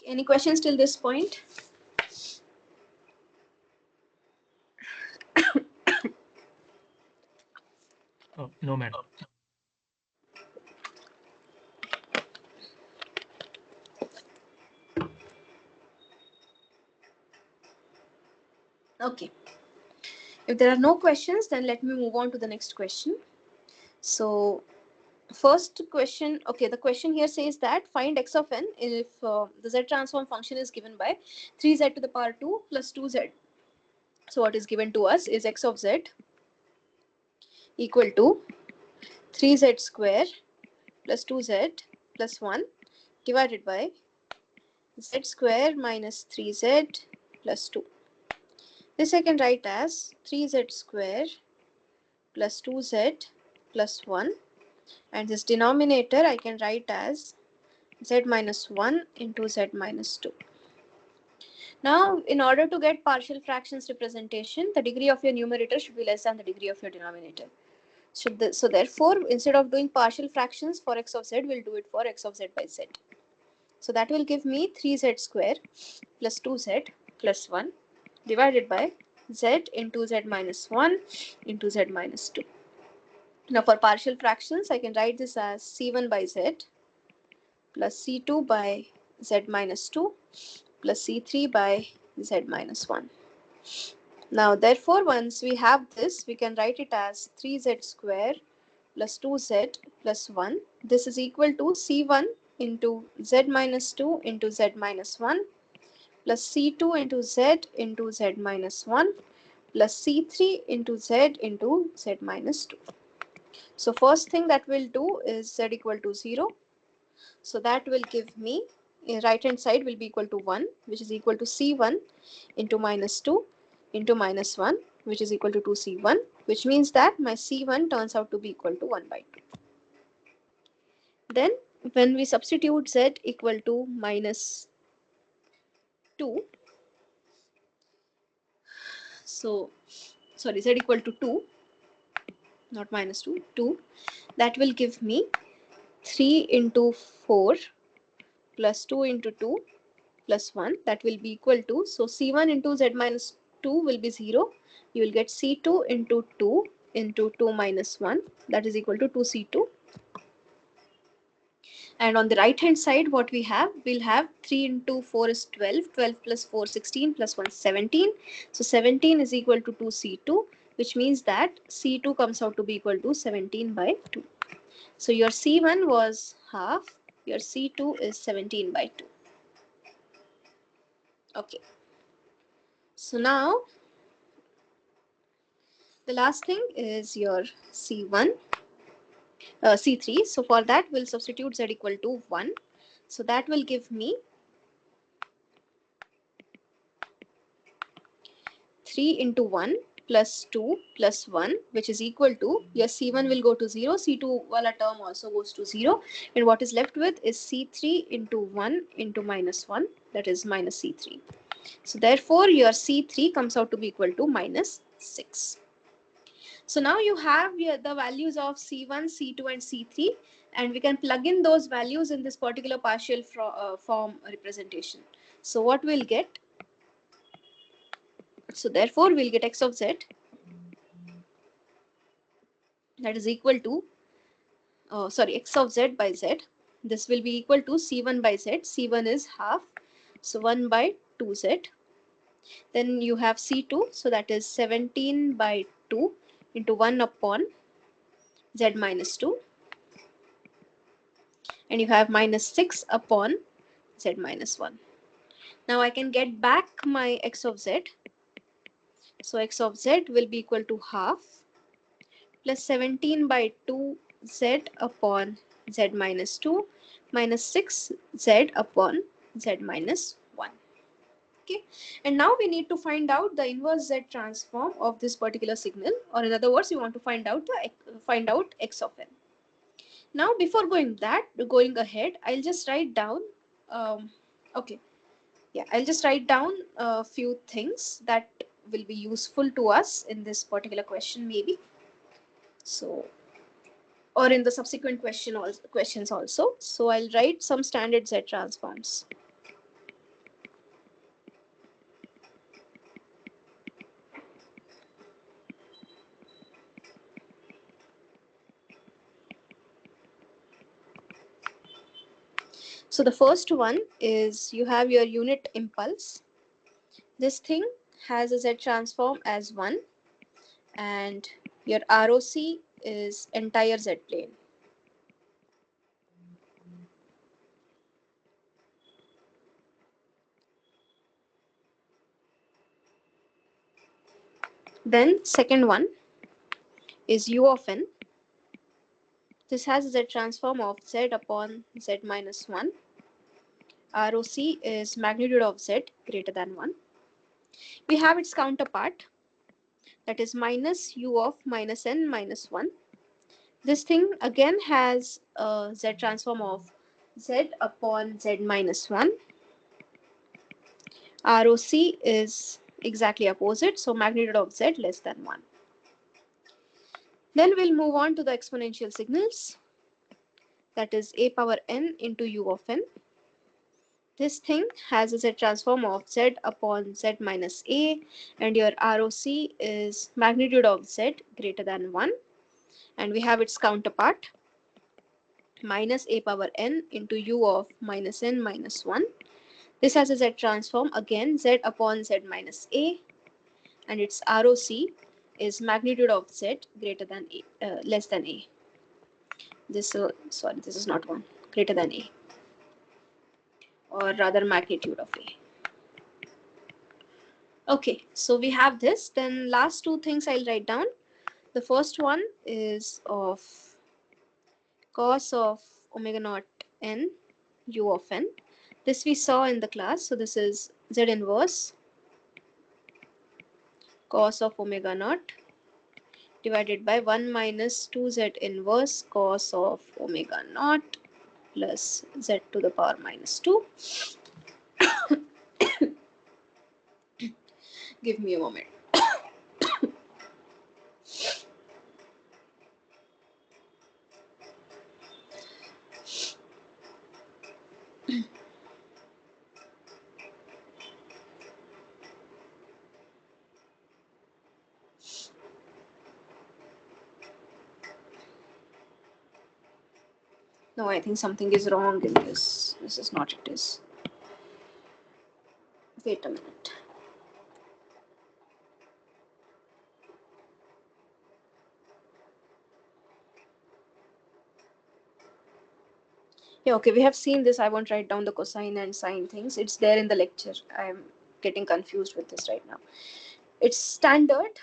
Any questions till this point? Oh, no, madam. Okay. If there are no questions, then let me move on to the next question. So first question, okay, the question here says that find x of n if the Z transform function is given by 3z to the power 2 plus 2z. So what is given to us is x of z equal to 3z square plus 2z plus 1 divided by z square minus 3z plus 2. This I can write as 3z square plus 2z plus 1 And this denominator I can write as z minus 1 into z minus 2. Now, in order to get partial fractions representation, the degree of your numerator should be less than the degree of your denominator. So therefore, instead of doing partial fractions for x of z, we'll do it for x of z by z. So that will give me 3z square plus 2z plus 1 divided by z into z minus 1 into z minus 2. Now for partial fractions, I can write this as c1 by z plus c2 by z minus 2 plus c3 by z minus 1. Now therefore, once we have this, we can write it as 3z square plus 2z plus 1. This is equal to c1 into z minus 2 into z minus 1 plus c2 into z into z minus 1 plus c3 into z into z minus 2. So first thing that we'll do is z equal to 0. So that will give me, right hand side will be equal to 1, which is equal to c1 into minus 2 into minus 1, which is equal to 2c1, which means that my c1 turns out to be equal to 1 by 2. Then when we substitute z equal to minus 2, so sorry, z equal to 2, not minus 2, 2, that will give me 3 into 4 plus 2 into 2 plus 1, that will be equal to, so c1 into z minus 2 will be 0. You will get c2 into 2 into 2 minus 1, that is equal to 2c2. And on the right hand side, what we have, we'll have 3 into 4 is 12, 12 plus 4 16 plus 1 17. So 17 is equal to 2c2, which means that c2 comes out to be equal to 17 by 2. So your c1 was half, your c2 is 17 by 2. Okay. So now the last thing is your c1, c3. So for that, we'll substitute z equal to 1. So that will give me 3 into 1 plus 2 plus 1, which is equal to, your c1 will go to 0, c2 wala term also goes to 0, and what is left with is c3 into 1 into minus 1, that is minus c3. So therefore your c3 comes out to be equal to minus 6. So now you have the values of c1, c2 and c3, and we can plug in those values in this particular partial form representation. So what we'll get, so therefore we'll get x of z, that is equal to, x of z by z. This will be equal to c1 by z. C1 is half, so 1 by 2z. Then you have c2, so that is 17 by 2 into 1 upon z minus 2. And you have minus 6 upon z minus 1. Now I can get back my x of z. So x of z will be equal to half plus 17 by 2 z upon z minus 2 minus 6 z upon z minus 1. Okay, and now we need to find out the inverse z transform of this particular signal, or in other words, we want to find out x of n. Now before going ahead, I'll just write down okay, yeah, I'll just write down a few things that will be useful to us in this particular question maybe. So, or in the subsequent questions also. So I'll write some standard Z transforms. So the first one is, you have your unit impulse. This thing has a Z transform as 1, and your ROC is entire Z plane. Then second one is U of n. This has a Z transform of Z upon Z minus 1. ROC is magnitude of Z greater than 1. We have its counterpart, that is minus U of minus n minus 1. This thing again has a Z transform of Z upon Z minus 1. ROC is exactly opposite, so magnitude of Z less than 1. Then we'll move on to the exponential signals, that is a power n into u of n. This thing has a Z transform of Z upon Z minus a, and your ROC is magnitude of Z greater than 1. And we have its counterpart, minus a power n into u of minus n minus 1. This has a Z transform, again Z upon Z minus a, and its ROC is magnitude of Z greater than a, less than a. This is not 1, greater than a, or rather magnitude of a. Okay, so we have this. Then last two things I'll write down. The first one is of cos of omega naught n u of n. This we saw in the class. So this is Z inverse cos of omega naught divided by 1 minus 2Z inverse cos of omega naught plus Z to the power minus 2. Give me a moment. No, I think something is wrong in this. This is not it is. Wait a minute. Yeah, okay, we have seen this. I won't write down the cosine and sine things. It's there in the lecture. I'm getting confused with this right now. It's standard.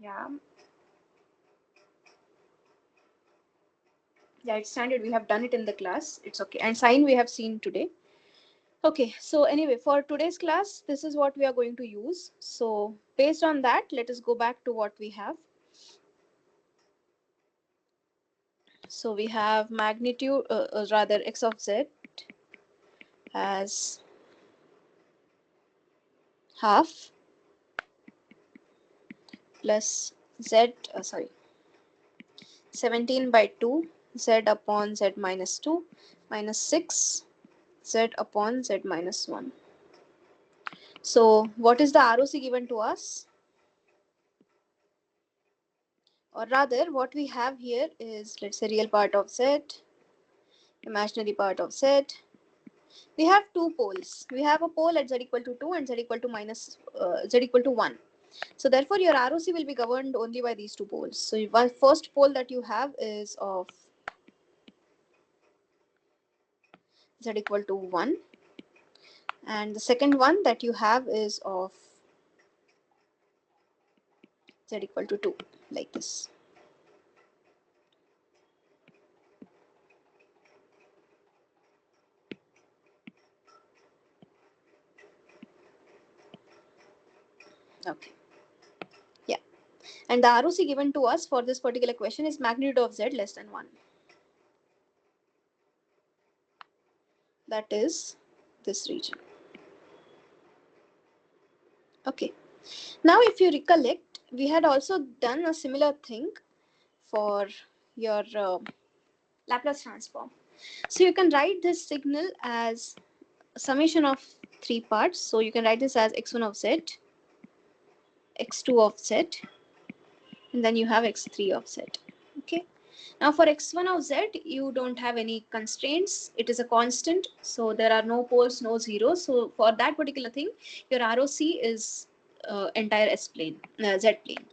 Yeah. Yeah, it's standard. We have done it in the class. It's okay. And sine we have seen today. Okay, so anyway, for today's class, this is what we are going to use. So based on that, let us go back to what we have. So we have magnitude, rather x of z as half plus z, 17 by 2 z upon z minus 2 minus 6 z upon z minus 1. So what is the ROC given to us? Or rather, what we have here is, let's say, real part of z, imaginary part of z. We have two poles. We have a pole at z equal to 2 and z equal to z equal to 1. So therefore, your ROC will be governed only by these two poles. So one first pole that you have is of z equal to 1. And the second one that you have is of z equal to 2, like this. Okay. Yeah. And the ROC given to us for this particular question is magnitude of z less than 1. That is this region. Okay. Now, if you recollect, we had also done a similar thing for your Laplace transform. So you can write this signal as a summation of three parts. So you can write this as x1 of z, x2 of z, and then you have x3 of z. Okay. Now for x1 of z, you don't have any constraints. It is a constant. So there are no poles, no zeros. So for that particular thing, your ROC is entire S plane, Z plane.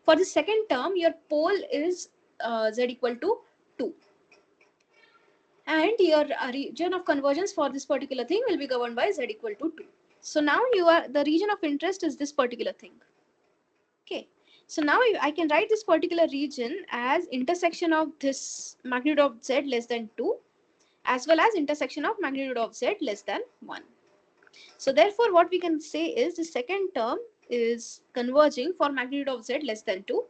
For the second term, your pole is Z equal to 2. And your region of convergence for this particular thing will be governed by Z equal to 2. So now the region of interest is this particular thing. Okay. So now I can write this particular region as intersection of this magnitude of Z less than 2 as well as intersection of magnitude of Z less than 1. So therefore what we can say is the second term is converging for magnitude of Z less than 2,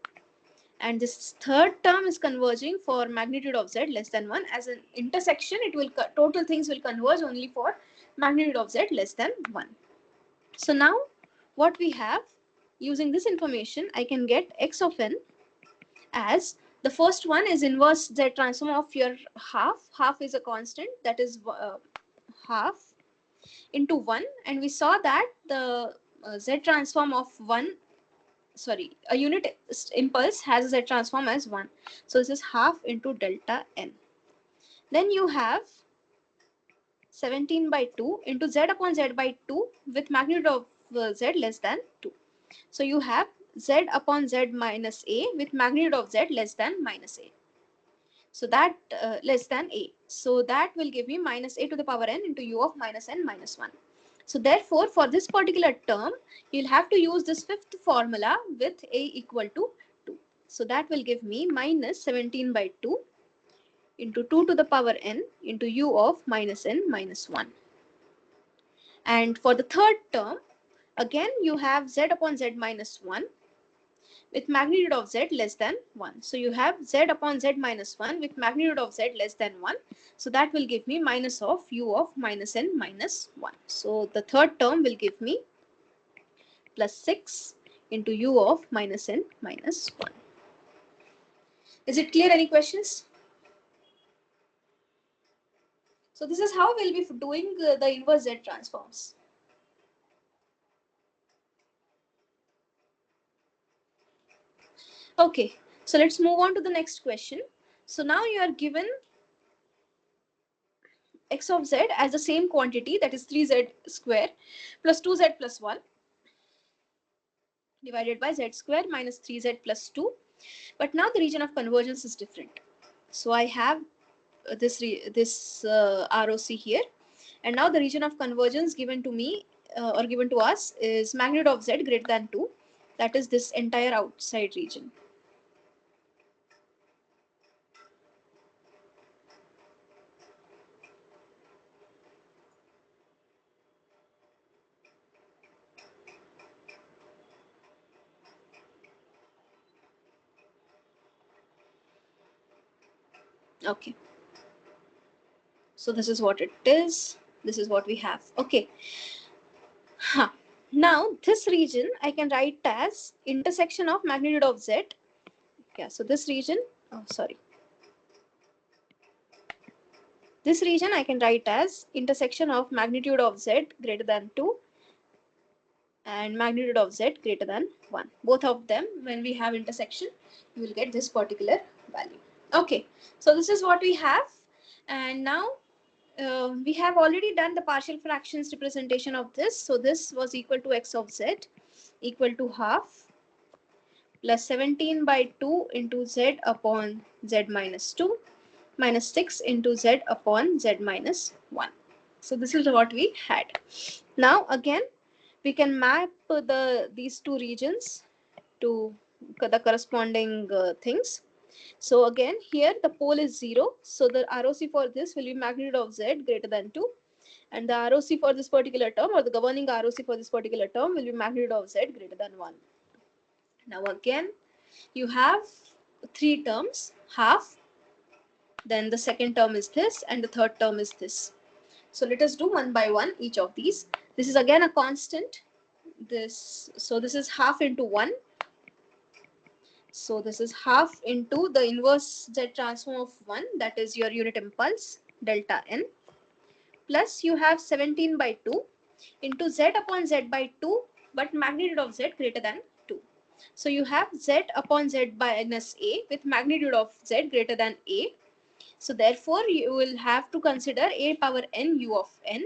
And this third term is converging for magnitude of z less than 1. As an intersection, it will total things will converge only for magnitude of z less than 1. So now what we have, using this information, I can get x of n as the first one is inverse z transform of your half. Half is a constant, that is half into 1, and we saw that the z transform of 1, sorry, a unit impulse has a z transform as 1. So this is half into delta n. Then you have 17 by 2 into z upon z by 2 with magnitude of z less than 2. So you have z upon z minus a with magnitude of z less than minus a. So that less than a. So that will give me minus a to the power n into u of minus n minus 1. So therefore, for this particular term, you'll have to use this fifth formula with a equal to 2. So that will give me minus 17 by 2 into 2 to the power n into u of minus n minus 1. And for the third term, again you have z upon z minus 1 with magnitude of z less than 1. So you have z upon z minus 1 with magnitude of z less than 1. So that will give me minus of u of minus n minus 1. So the third term will give me plus 6 into u of minus n minus 1. Is it clear? Any questions? So this is how we'll be doing the inverse z transforms. Okay, so let's move on to the next question. So now you are given x of z as the same quantity, that is 3z square plus 2z plus 1 divided by z square minus 3z plus 2. But now the region of convergence is different. So I have this ROC here, and now the region of convergence given to me or given to us is magnitude of z greater than 2. That is this entire outside region. Okay. So this is what it is. This is what we have. Okay. Huh. Now this region I can write as intersection of magnitude of z. Yeah. So this region. Oh, sorry. This region I can write as intersection of magnitude of z greater than 2 and magnitude of z greater than 1. Both of them, when we have intersection, you will get this particular value. Okay, so this is what we have. And now we have already done the partial fractions representation of this. So this was equal to x of z equal to half plus 17 by 2 into z upon z minus 2 minus 6 into z upon z minus 1. So this is what we had. Now again, we can map these two regions to the corresponding things. So again, here the pole is 0. So the ROC for this will be magnitude of z greater than 2. And the ROC for this particular term, or the governing ROC for this particular term, will be magnitude of z greater than 1. Now again, you have three terms, half, then the second term is this, and the third term is this. So let us do one by one each of these. This is again a constant. So this is half into 1. So this is half into the inverse z transform of 1, that is your unit impulse, delta n, plus you have 17 by 2 into z upon z by 2, but magnitude of z greater than 2. So you have z upon z minus a with magnitude of z greater than a. So therefore you will have to consider a power n u of n,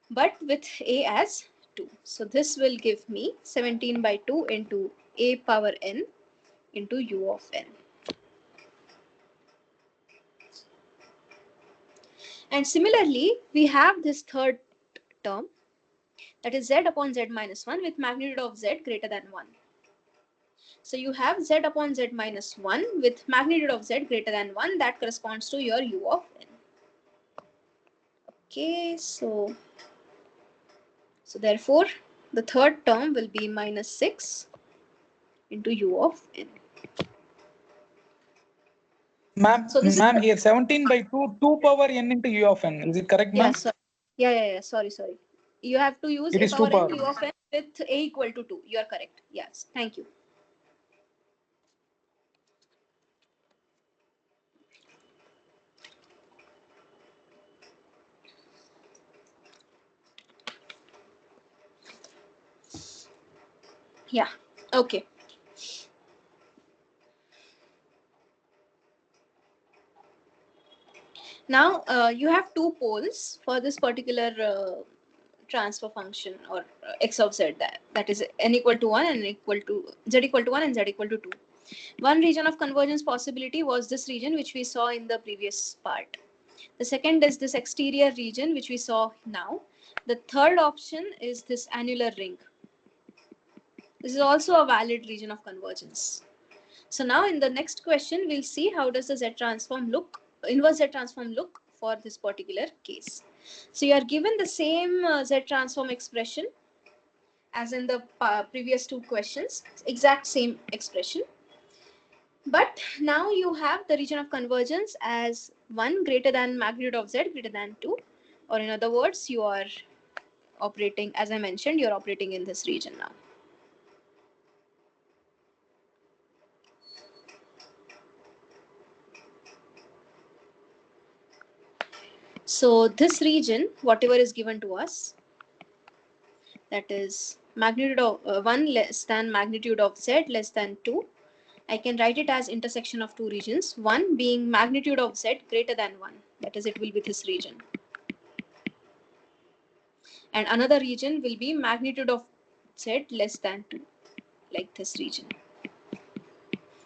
but with a as 2. So this will give me 17 by 2 into a power n into u of n. And similarly, we have this third term, that is z upon z minus 1 with magnitude of z greater than 1. So you have z upon z minus 1 with magnitude of z greater than 1, that corresponds to your u of n. Okay, so therefore the third term will be minus 6 into u of n. Ma'am, So this is ma'am, here 17 by 2, 2 power n into u of n. Is it correct, ma'am? yeah. Sorry. You have to use It a is 2 power power. n u of n with a equal to 2. You are correct. Yes. Thank you. Yeah. Okay. Now you have two poles for this particular transfer function or x of z, that is n equal to 1 and equal to z equal to 1 and z equal to 2. One region of convergence possibility was this region which we saw in the previous part. The second is this exterior region which we saw now. The third option is this annular ring. This is also a valid region of convergence. So now in the next question, we'll see how does the Z transform look, inverse Z transform look for this particular case. So you are given the same Z transform expression as in the previous two questions, exact same expression. But now you have the region of convergence as 1 greater than magnitude of Z greater than 2. Or in other words, you are operating, as I mentioned, you're operating in this region now. So this region, whatever is given to us, that is magnitude of 1 less than magnitude of Z less than 2, I can write it as intersection of two regions, one being magnitude of Z greater than 1, that is it will be this region. And another region will be magnitude of Z less than 2, like this region.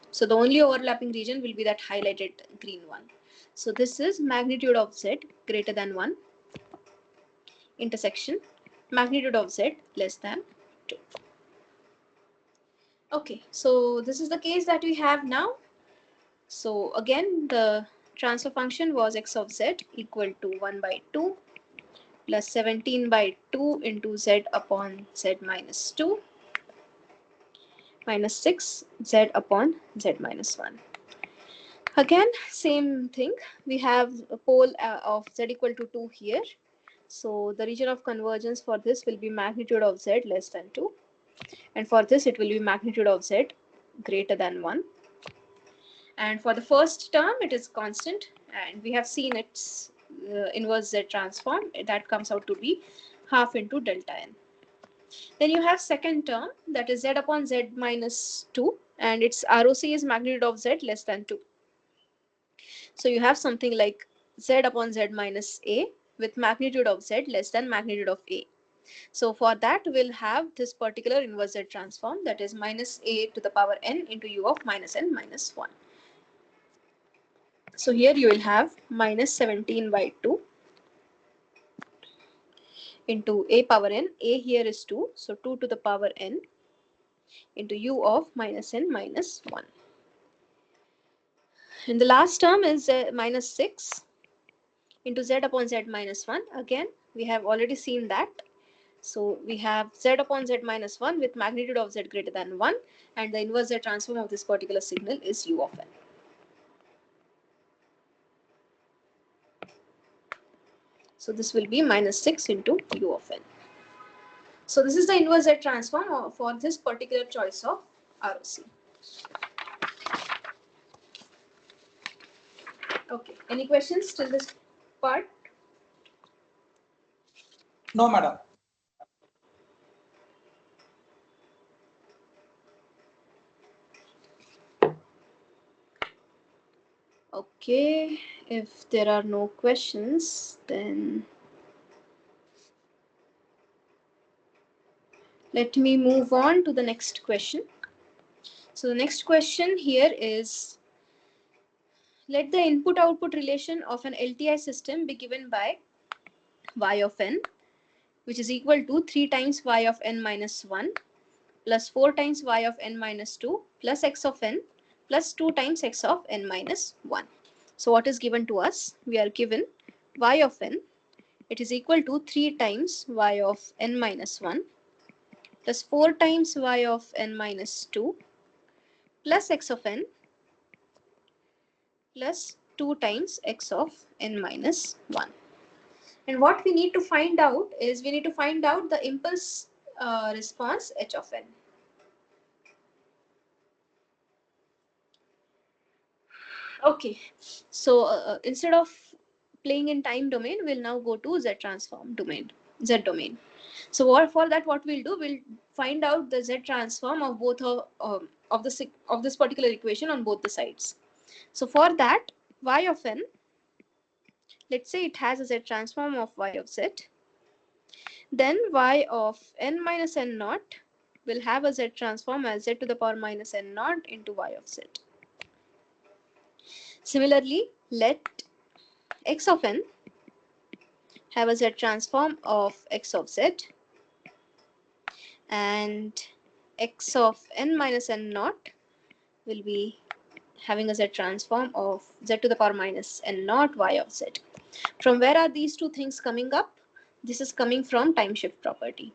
So the only overlapping region will be that highlighted green one. So this is magnitude of Z greater than 1, intersection magnitude of Z less than 2. Okay, so this is the case that we have now. So again, the transfer function was x of z equal to 1 by 2 plus 17 by 2 into z upon z minus 2 minus 6 z upon z minus 1. Again, same thing. We have a pole of z equal to 2 here. So the region of convergence for this will be magnitude of z less than 2. And for this, it will be magnitude of z greater than 1. And for the first term, it is constant. And we have seen its inverse z transform. That comes out to be half into delta n. Then you have second term, that is z upon z minus 2. And its ROC is magnitude of z less than 2. So you have something like z upon z minus a with magnitude of z less than magnitude of a. So for that, we'll have this particular inverse Z transform, that is minus a to the power n into u of minus n minus 1. So here you will have minus 17 by 2 into a power n. A here is 2, so 2 to the power n into u of minus n minus 1. And the last term is minus 6 into z upon z minus 1. Again, we have already seen that. So we have z upon z minus 1 with magnitude of z greater than 1, and the inverse Z transform of this particular signal is u of n. So this will be minus 6 into u of n. So this is the inverse Z transform for this particular choice of ROC. Okay, any questions till this part? No, madam. Okay, if there are no questions, then let me move on to the next question. So the next question here is, let the input-output relation of an LTI system be given by y of n, which is equal to 3 times y of n minus 1 plus 4 times y of n minus 2 plus x of n plus 2 times x of n minus 1. So what is given to us? We are given y of n, it is equal to 3 times y of n minus 1 plus 4 times y of n minus 2 plus x of n plus 2 times x of n minus 1. And what we need to find out is we need to find out the impulse response h of n. Okay, so instead of playing in time domain, we'll now go to z transform domain, z domain. So for that, what we'll do, we'll find out the z transform of both of this particular equation on both the sides. So for that, y of n, let's say it has a z transform of y of z, then y of n minus n naught will have a z transform as z to the power minus n naught into y of z. Similarly, let x of n have a z transform of x of z, and x of n minus n naught will be having a z transform of z to the power minus n naught y of z. From where are these two things coming up? This is coming from time shift property.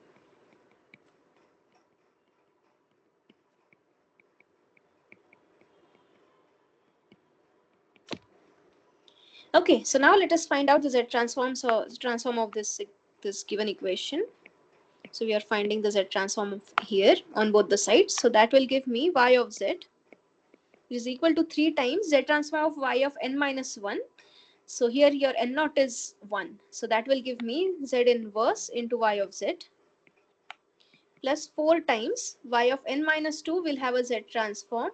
Okay, so now let us find out the z transform of this given equation. So we are finding the z transform here on both the sides. So that will give me y of z is equal to 3 times z transform of y of n minus 1. So here your n naught is 1. So that will give me z inverse into y of z plus 4 times y of n minus 2 will have a z transform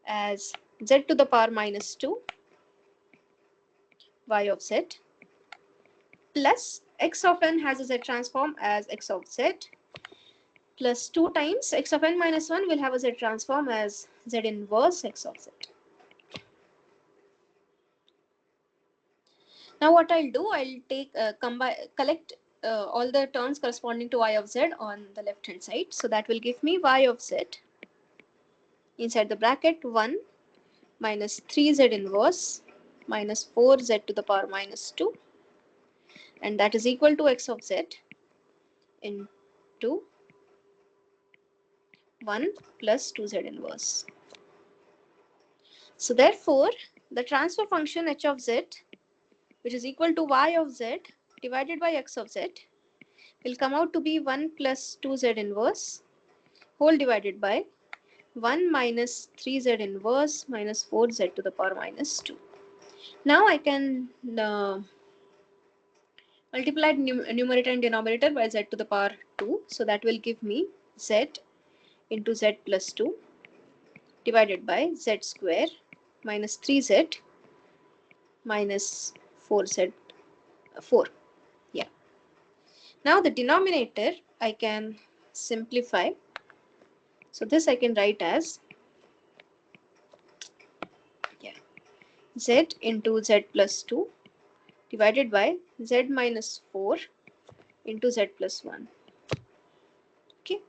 as z to the power minus 2 y of z plus x of n has a z transform as x of z plus 2 times x of n minus 1 will have a z transform as z inverse x of z. Now what I'll do, I'll take collect all the terms corresponding to y of z on the left hand side. So that will give me y of z inside the bracket 1 minus 3z inverse minus 4z to the power minus 2, and that is equal to x of z into 1 plus 2z inverse. So therefore, the transfer function h of z, which is equal to y of z divided by x of z, will come out to be 1 plus 2z inverse whole divided by 1 minus 3z inverse minus 4z to the power minus 2. Now I can multiply numerator and denominator by z to the power 2. So that will give me z into z plus 2 divided by z square minus 3z minus 4z 4. Yeah. Now the denominator I can simplify. So this I can write as z into z plus 2 divided by z minus 4 into z plus 1. Okay.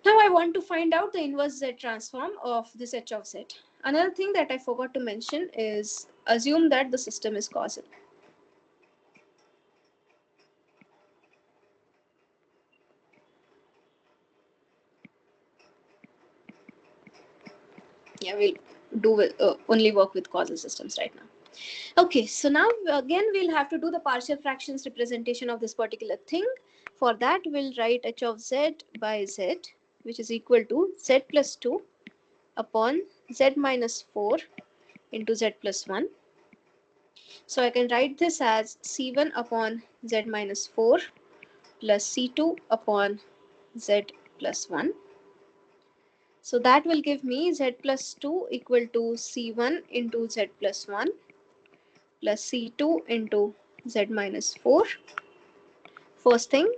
Now I want to find out the inverse z transform of this h of z. Another thing that I forgot to mention is assume that the system is causal. Yeah, we'll do only work with causal systems right now. Okay, so now again we'll have to do the partial fractions representation of this particular thing. For that, we'll write h of z by z, which is equal to z plus 2 upon z minus 4 into z plus 1. So I can write this as c1 upon z minus 4 plus c2 upon z plus 1. So that will give me z plus 2 equal to c1 into z plus 1 plus c2 into z minus 4. First thing,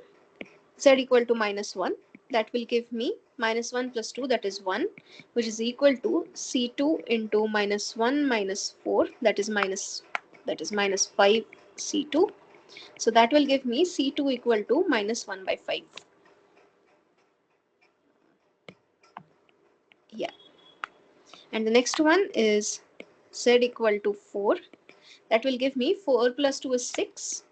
z equal to minus 1. That will give me minus 1 plus 2, that is 1, which is equal to c2 into minus 1 minus 4, that is minus 5 c2. So that will give me c2 equal to minus 1 by 5. Yeah. And the next one is z equal to 4. That will give me 4 plus 2 is 6,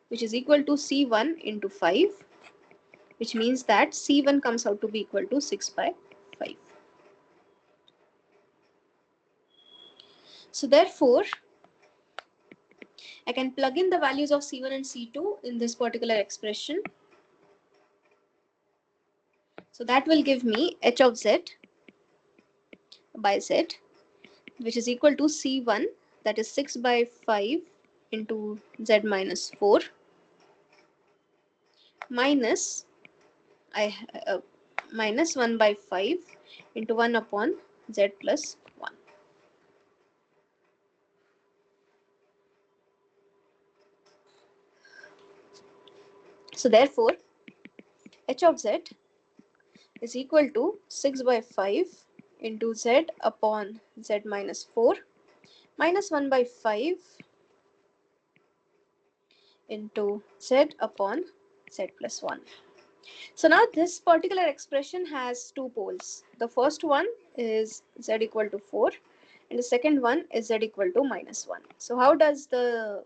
which is equal to c1 into 5, which means that c1 comes out to be equal to 6 by 5. So therefore, I can plug in the values of C1 and C2 in this particular expression. So that will give me h of z by z, which is equal to C1, that is 6 by 5 into z minus 4, minus minus 1 by 5 into 1 upon z plus 1. So therefore, h of z is equal to 6 by 5 into z upon z minus 4 minus 1 by 5 into z upon z plus 1. So now this particular expression has two poles. The first one is z equal to 4 and the second one is z equal to minus 1. So how does the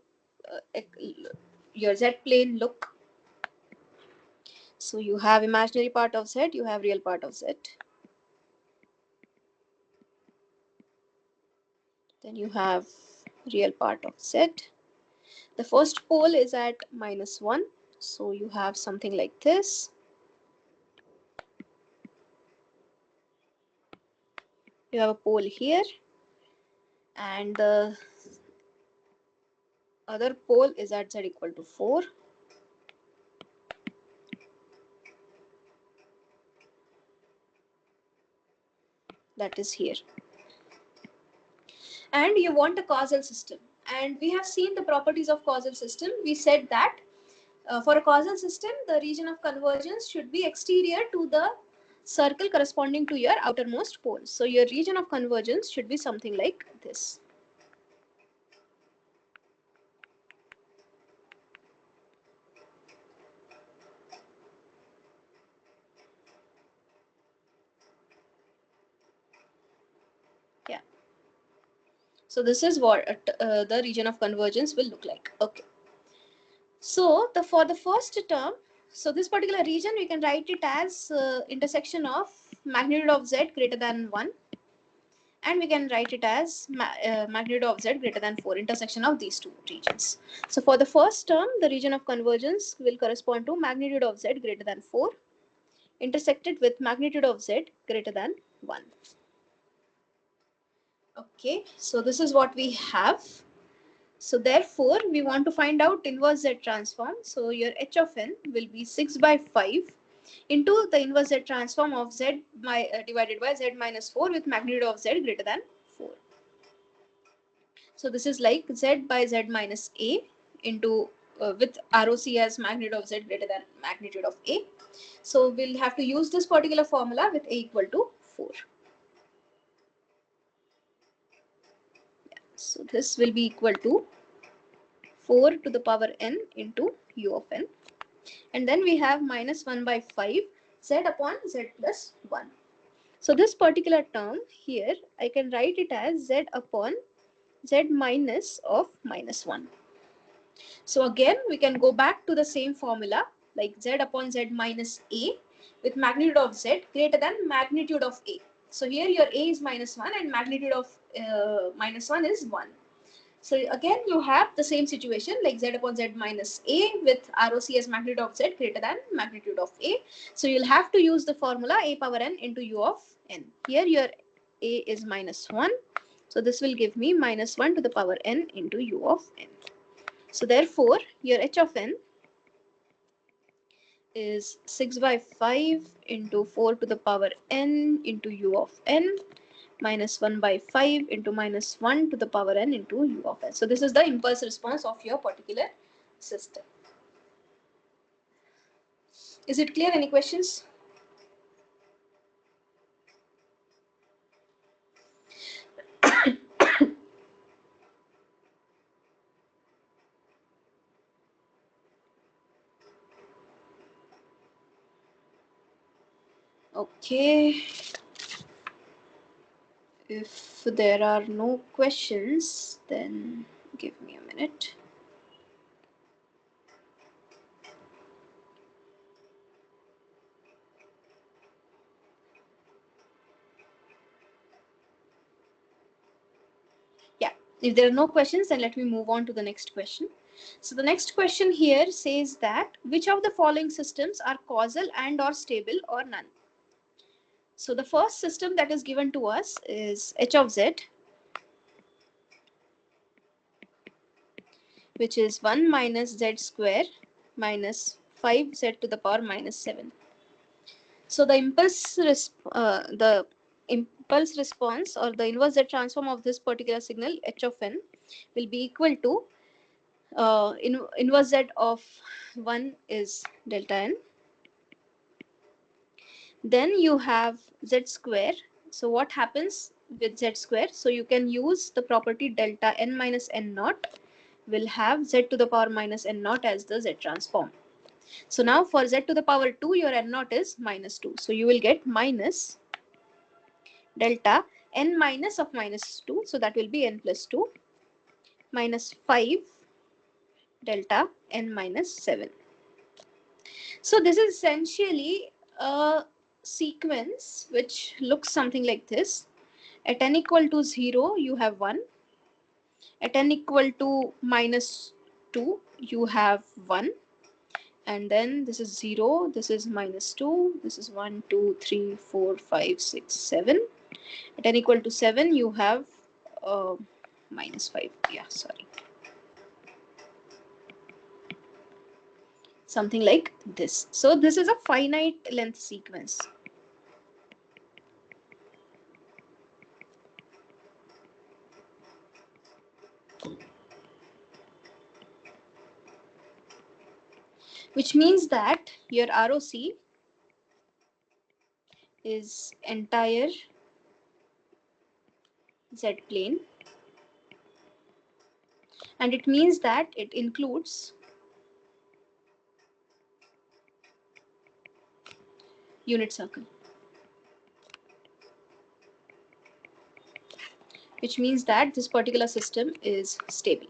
your z plane look? So you have imaginary part of z, you have real part of z. Then you have real part of z. The first pole is at minus 1. So you have something like this. You have a pole here and the other pole is at z equal to 4. That is here. And you want a causal system. And we have seen the properties of causal system. We said that for a causal system, the region of convergence should be exterior to the circle corresponding to your outermost pole. So your region of convergence should be something like this. Yeah. So this is what the region of convergence will look like. Okay. So for the first term, so this particular region, we can write it as intersection of magnitude of z greater than 1. And we can write it as magnitude of z greater than 4, intersection of these two regions. So for the first term, the region of convergence will correspond to magnitude of z greater than 4 intersected with magnitude of z greater than 1. Okay, so this is what we have. So therefore, we want to find out inverse z transform. So your h of n will be 6 by 5 into the inverse z transform of z divided by z minus 4 with magnitude of z greater than 4. So this is like z by z minus a into with ROC as magnitude of z greater than magnitude of a. So we'll have to use this particular formula with a equal to 4. Yeah. So this will be equal to 4 to the power n into u of n. And then we have minus 1 by 5 z upon z plus 1. So this particular term here, I can write it as z upon z minus of minus 1. So again, we can go back to the same formula like z upon z minus a with magnitude of z greater than magnitude of a. So here your a is minus 1 and magnitude of minus 1 is 1. So again, you have the same situation like z upon z minus a with ROC as magnitude of z greater than magnitude of a. So you'll have to use the formula a power n into u of n. Here your a is minus 1. So this will give me minus 1 to the power n into u of n. So therefore, your h of n is 6 by 5 into 4 to the power n into u of n minus 1 by 5 into minus 1 to the power n into u of n. So this is the impulse response of your particular system. Is it clear? Any questions? Okay. If there are no questions, then give me a minute. Yeah, If there are no questions, then let me move on to the next question. So the next question here says that which of the following systems are causal and or stable or none? So the first system that is given to us is h of z, which is 1 minus z square minus 5z to the power minus 7. So the impulse response or the inverse z transform of this particular signal h of n will be equal to inverse z of 1 is delta n. Then you have z square. So what happens with z square? So you can use the property delta n minus n naught will have z to the power minus n naught as the z transform. So now for z to the power 2, your n naught is minus 2. So you will get minus delta n minus of minus 2. So that will be n plus 2 minus 5 delta n minus 7. So this is essentially a sequence which looks something like this. At n equal to 0, you have 1. At n equal to minus 2, you have 1. And then this is 0, this is minus 2, this is 1, 2, 3, 4, 5, 6, 7. At n equal to 7, you have minus 5. Yeah, sorry. Something like this. So this is a finite length sequence. Which means that your ROC is entire Z plane, and it means that it includes unit circle, which means that this particular system is stable.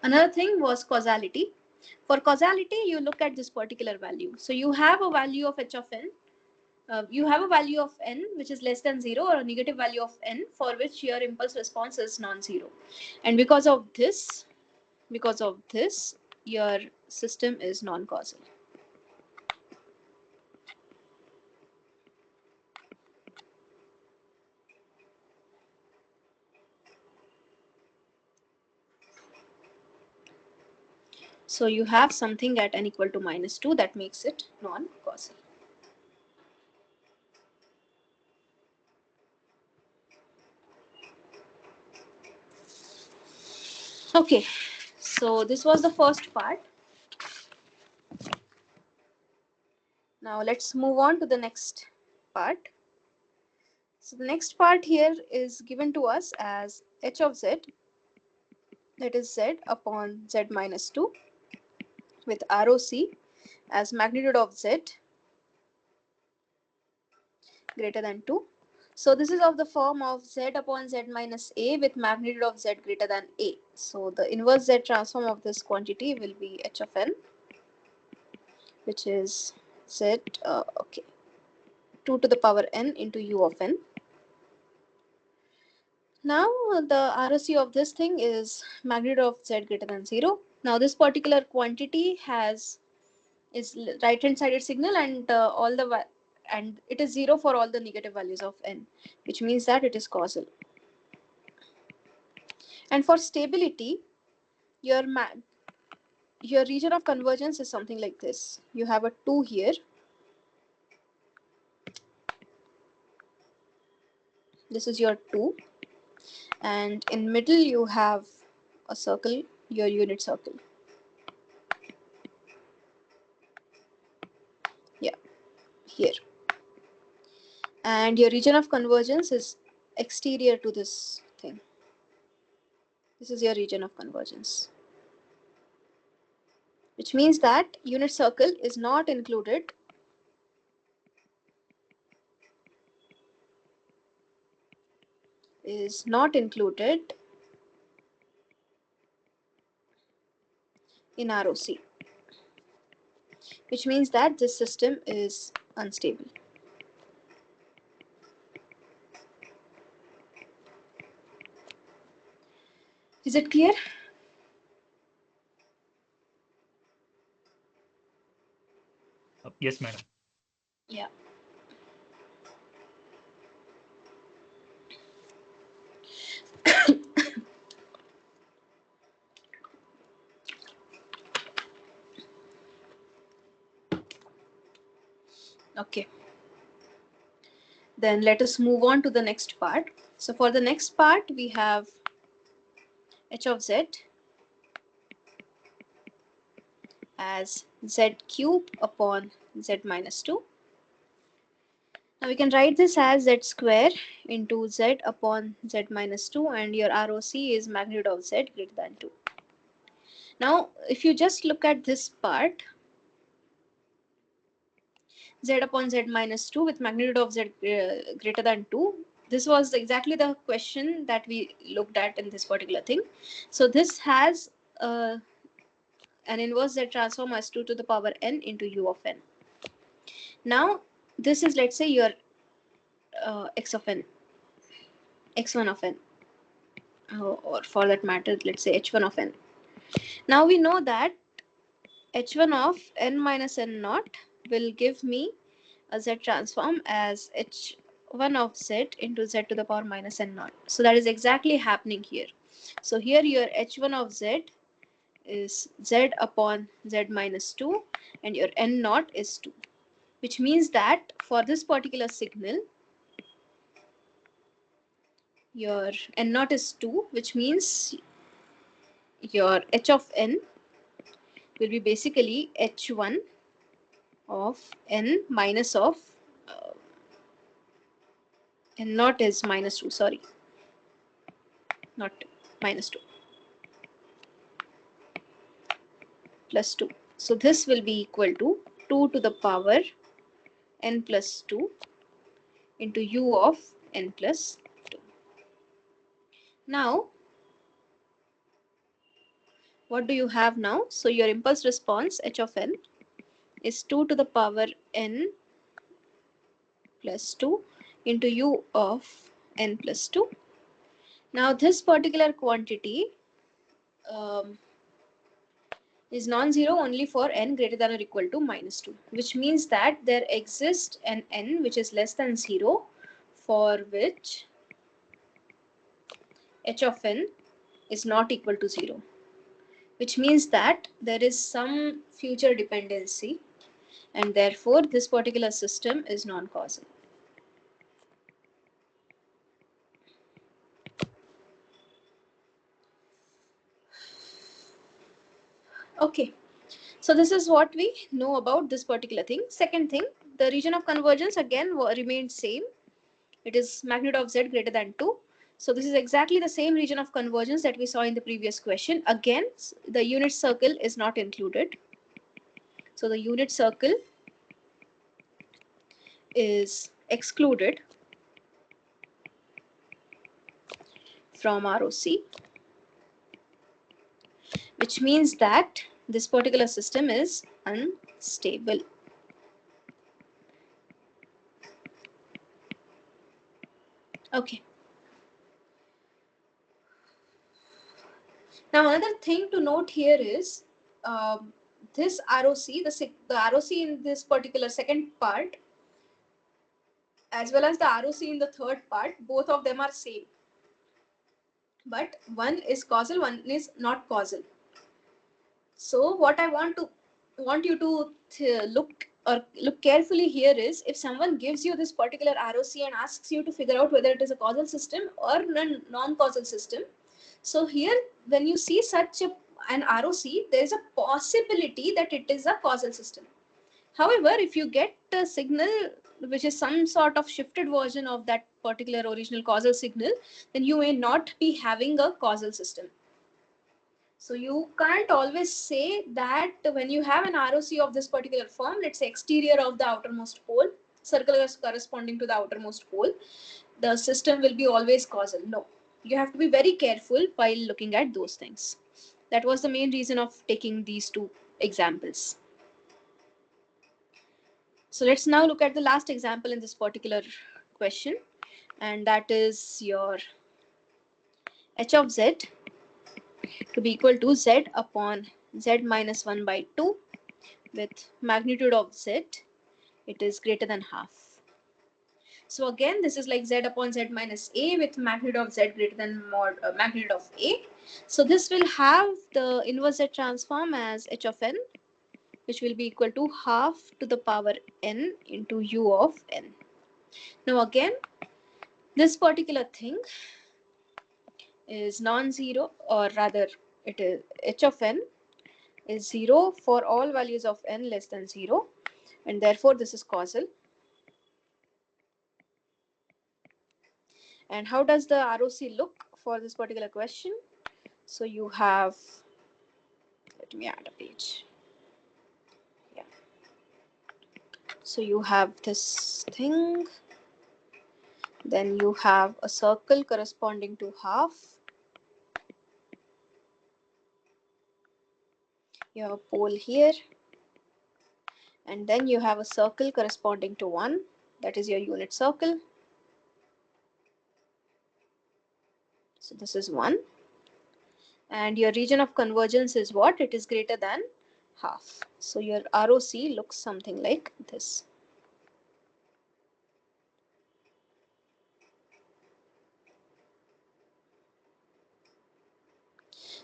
Another thing was causality. For causality, you look at this particular value. So you have a value of h of n. You have a value of n which is less than 0 or a negative value of n for which your impulse response is non-zero. And because of this, your system is non-causal. So you have something at n equal to minus 2 that makes it non-causal. Okay, so this was the first part. Now let's move on to the next part. So the next part here is given to us as h of z, that is z upon z minus 2, with ROC as magnitude of z greater than 2. So this is of the form of z upon z minus a with magnitude of z greater than a. So the inverse z transform of this quantity will be h of n, which is z 2 to the power n into u of n. Now the ROC of this thing is magnitude of z greater than 0. Now this particular quantity is right hand sided signal, and and it is 0 for all the negative values of n, which means that it is causal. And for stability, your region of convergence is something like this. You have a 2 here. This is your 2. And in middle, you have a circle, your unit circle. Yeah, here. And your region of convergence is exterior to this thing. This is your region of convergence, which means that unit circle is not included in ROC. which means that this system is unstable. Is it clear? Yes, madam. Yeah. Okay. Then let us move on to the next part. So for the next part, we have h of z as z cube upon z minus 2. Now we can write this as z square into z upon z minus 2, and your ROC is magnitude of z greater than 2. Now if you just look at this part, z upon z minus 2 with magnitude of z greater than 2, this was exactly the question that we looked at in this particular thing. So this has an inverse z transform as 2 to the power n into u of n. Now this is, let's say, your x of n, x1 of n, or for that matter, let's say h1 of n. Now we know that h1 of n minus n naught will give me a z transform as h1 of z into z to the power minus n naught. So that is exactly happening here. So here your h1 of z is z upon z minus 2, and your n naught is 2, which means that for this particular signal, your n naught is 2, which means your h of n will be basically h1 of n minus of uh, n naught is minus 2, sorry, not 2, minus 2 plus 2. So this will be equal to 2 to the power n plus 2 into u of n plus 2. Now what do you have now? So your impulse response h of n is 2 to the power n plus 2 into u of n plus 2. Now this particular quantity is non-zero only for n greater than or equal to minus 2, which means that there exists an n which is less than 0 for which h of n is not equal to 0, which means that there is some future dependency, and therefore this particular system is non-causal. Okay, so this is what we know about this particular thing. Second thing, the region of convergence again remained same. It is magnitude of z greater than 2. So this is exactly the same region of convergence that we saw in the previous question. Again, the unit circle is not included. So the unit circle is excluded from ROC, which means that this particular system is unstable. Okay. Now another thing to note here is this ROC, the ROC in this particular second part, as well as the ROC in the third part, both of them are same. But one is causal, one is not causal. So what I want you to look carefully here is, if someone gives you this particular ROC and asks you to figure out whether it is a causal system or non-causal system. So here, when you see such an ROC, there is a possibility that it is a causal system. However, if you get a signal which is some sort of shifted version of that particular original causal signal, then you may not be having a causal system. So you can't always say that when you have an ROC of this particular form, let's say exterior of the outermost pole, circle is corresponding to the outermost pole, the system will be always causal. No, you have to be very careful while looking at those things. That was the main reason of taking these two examples. So let's now look at the last example in this particular question, and that is your h of z to be equal to z upon z minus 1 by 2 with magnitude of z, it is greater than half. So again, this is like z upon z minus a with magnitude of z greater than magnitude of a. So this will have the inverse z transform as h of n, which will be equal to half to the power n into u of n. Now again, this particular thing is non-zero, or rather it is h of n is 0 for all values of n less than 0, and therefore this is causal. And how does the ROC look for this particular question? So you have, let me add a page. Yeah. So you have this thing, then you have a circle corresponding to half. You have a pole here, and then you have a circle corresponding to 1, that is your unit circle. So this is 1, and your region of convergence is what? It is greater than half. So your ROC looks something like this.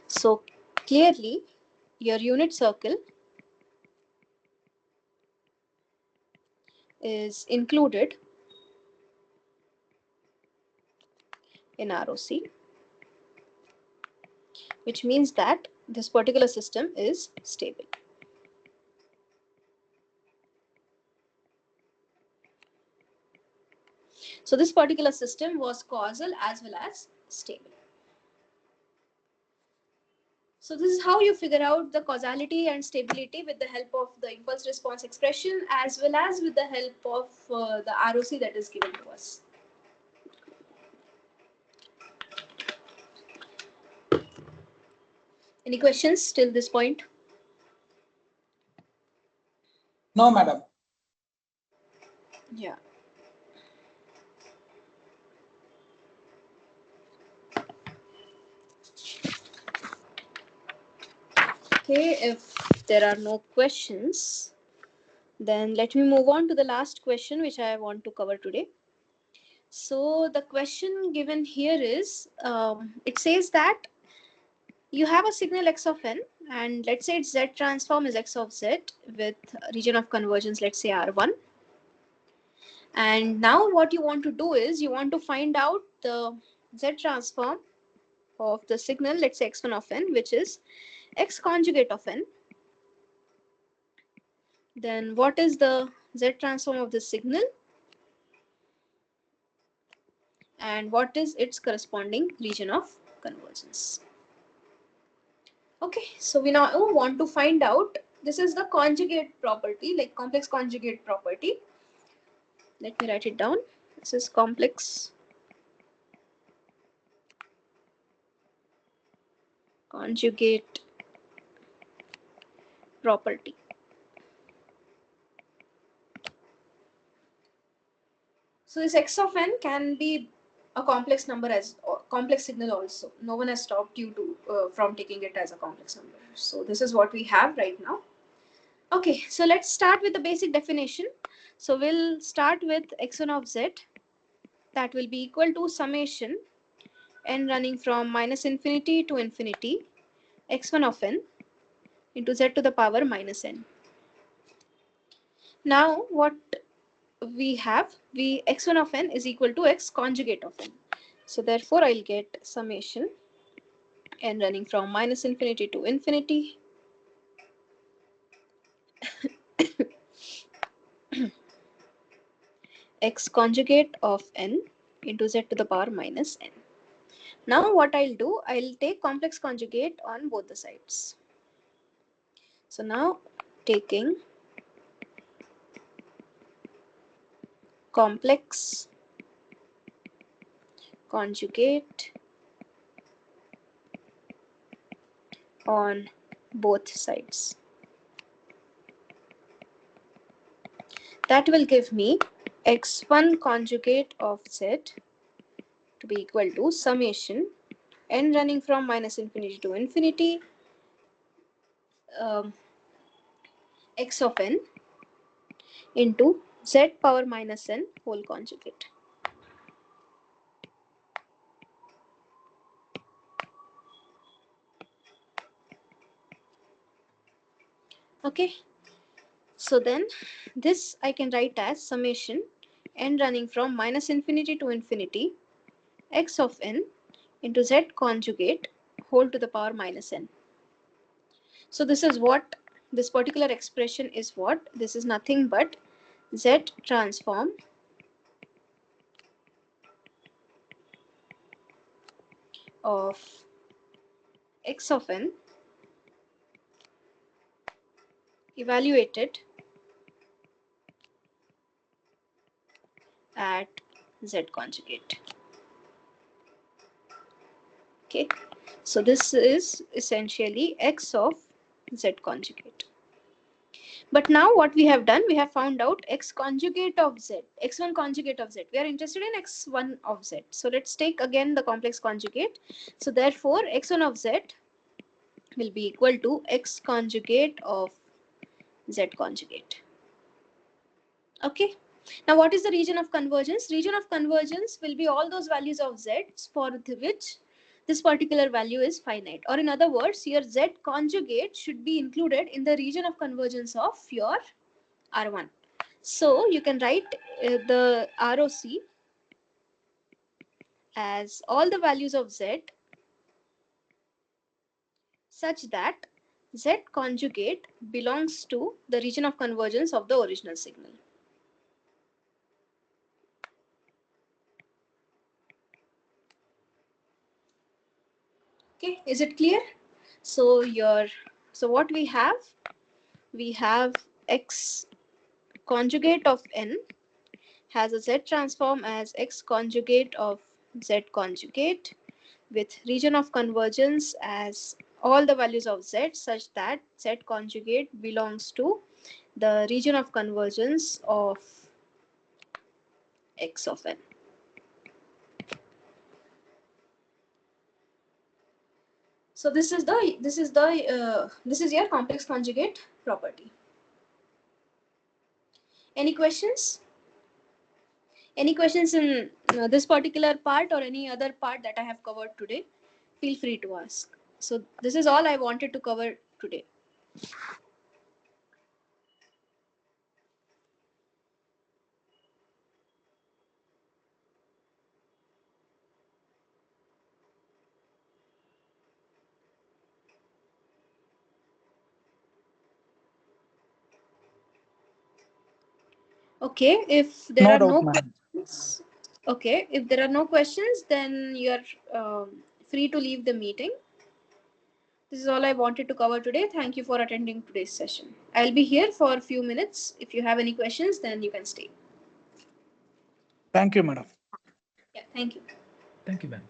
So clearly your unit circle is included in ROC, which means that this particular system is stable. So this particular system was causal as well as stable. So this is how you figure out the causality and stability with the help of the impulse response expression as well as with the help of the ROC that is given to us. Any questions till this point? No, madam. Yeah. Okay, if there are no questions, then let me move on to the last question which I want to cover today. So the question given here is, it says that you have a signal x of n, and let's say its z transform is x of z with region of convergence, let's say R1. And now what you want to do is you want to find out the z transform of the signal, let's say x1 of n, which is x conjugate of n. Then what is the z transform of the signal, and what is its corresponding region of convergence? Okay, so we now want to find out, this is the conjugate property, like complex conjugate property. Let me write it down. This is complex conjugate property. So this x of n can be a complex number as complex signal also. No one has stopped you to from taking it as a complex number. So this is what we have right now. Okay, so let's start with the basic definition. So we'll start with x1 of z, that will be equal to summation n running from minus infinity to infinity x1 of n into z to the power minus n. Now what we have, x1 of n is equal to x conjugate of n. So therefore I'll get summation n running from minus infinity to infinity x conjugate of n into z to the power minus n. Now what I'll do, I'll take complex conjugate on both the sides. So now taking complex conjugate on both sides. that will give me x1 conjugate of z to be equal to summation n running from minus infinity to infinity x of n into z power minus n whole conjugate. Okay, so then this I can write as summation n running from minus infinity to infinity x of n into z conjugate whole to the power minus n. So this is what this particular expression is. What this is nothing but z transform of x of n evaluated at z conjugate. Okay, so this is essentially x of z conjugate. But now what we have done, we have found out x conjugate of z, x1 conjugate of z. We are interested in x1 of z. So let's take again the complex conjugate. So therefore x1 of z will be equal to x conjugate of z conjugate. Okay. Now what is the region of convergence? Region of convergence will be all those values of z for which this particular value is finite. Or in other words, your z conjugate should be included in the region of convergence of your R1. So you can write the ROC as all the values of z such that z conjugate belongs to the region of convergence of the original signal. Okay, is it clear? So what we have x conjugate of n has a z transform as x conjugate of z conjugate with region of convergence as all the values of z such that z conjugate belongs to the region of convergence of x of n. So this is your complex conjugate property. Any questions? Any questions in this particular part or any other part that I have covered today? Feel free to ask. So this is all I wanted to cover today. Okay, if there No are doubt, no ma'am. questions, okay, if there are no questions, then you're free to leave the meeting. This is all I wanted to cover today. Thank you for attending today's session. I'll be here for a few minutes. If you have any questions, then you can stay. Thank you, madam. Yeah, thank you. Thank you, ma'am.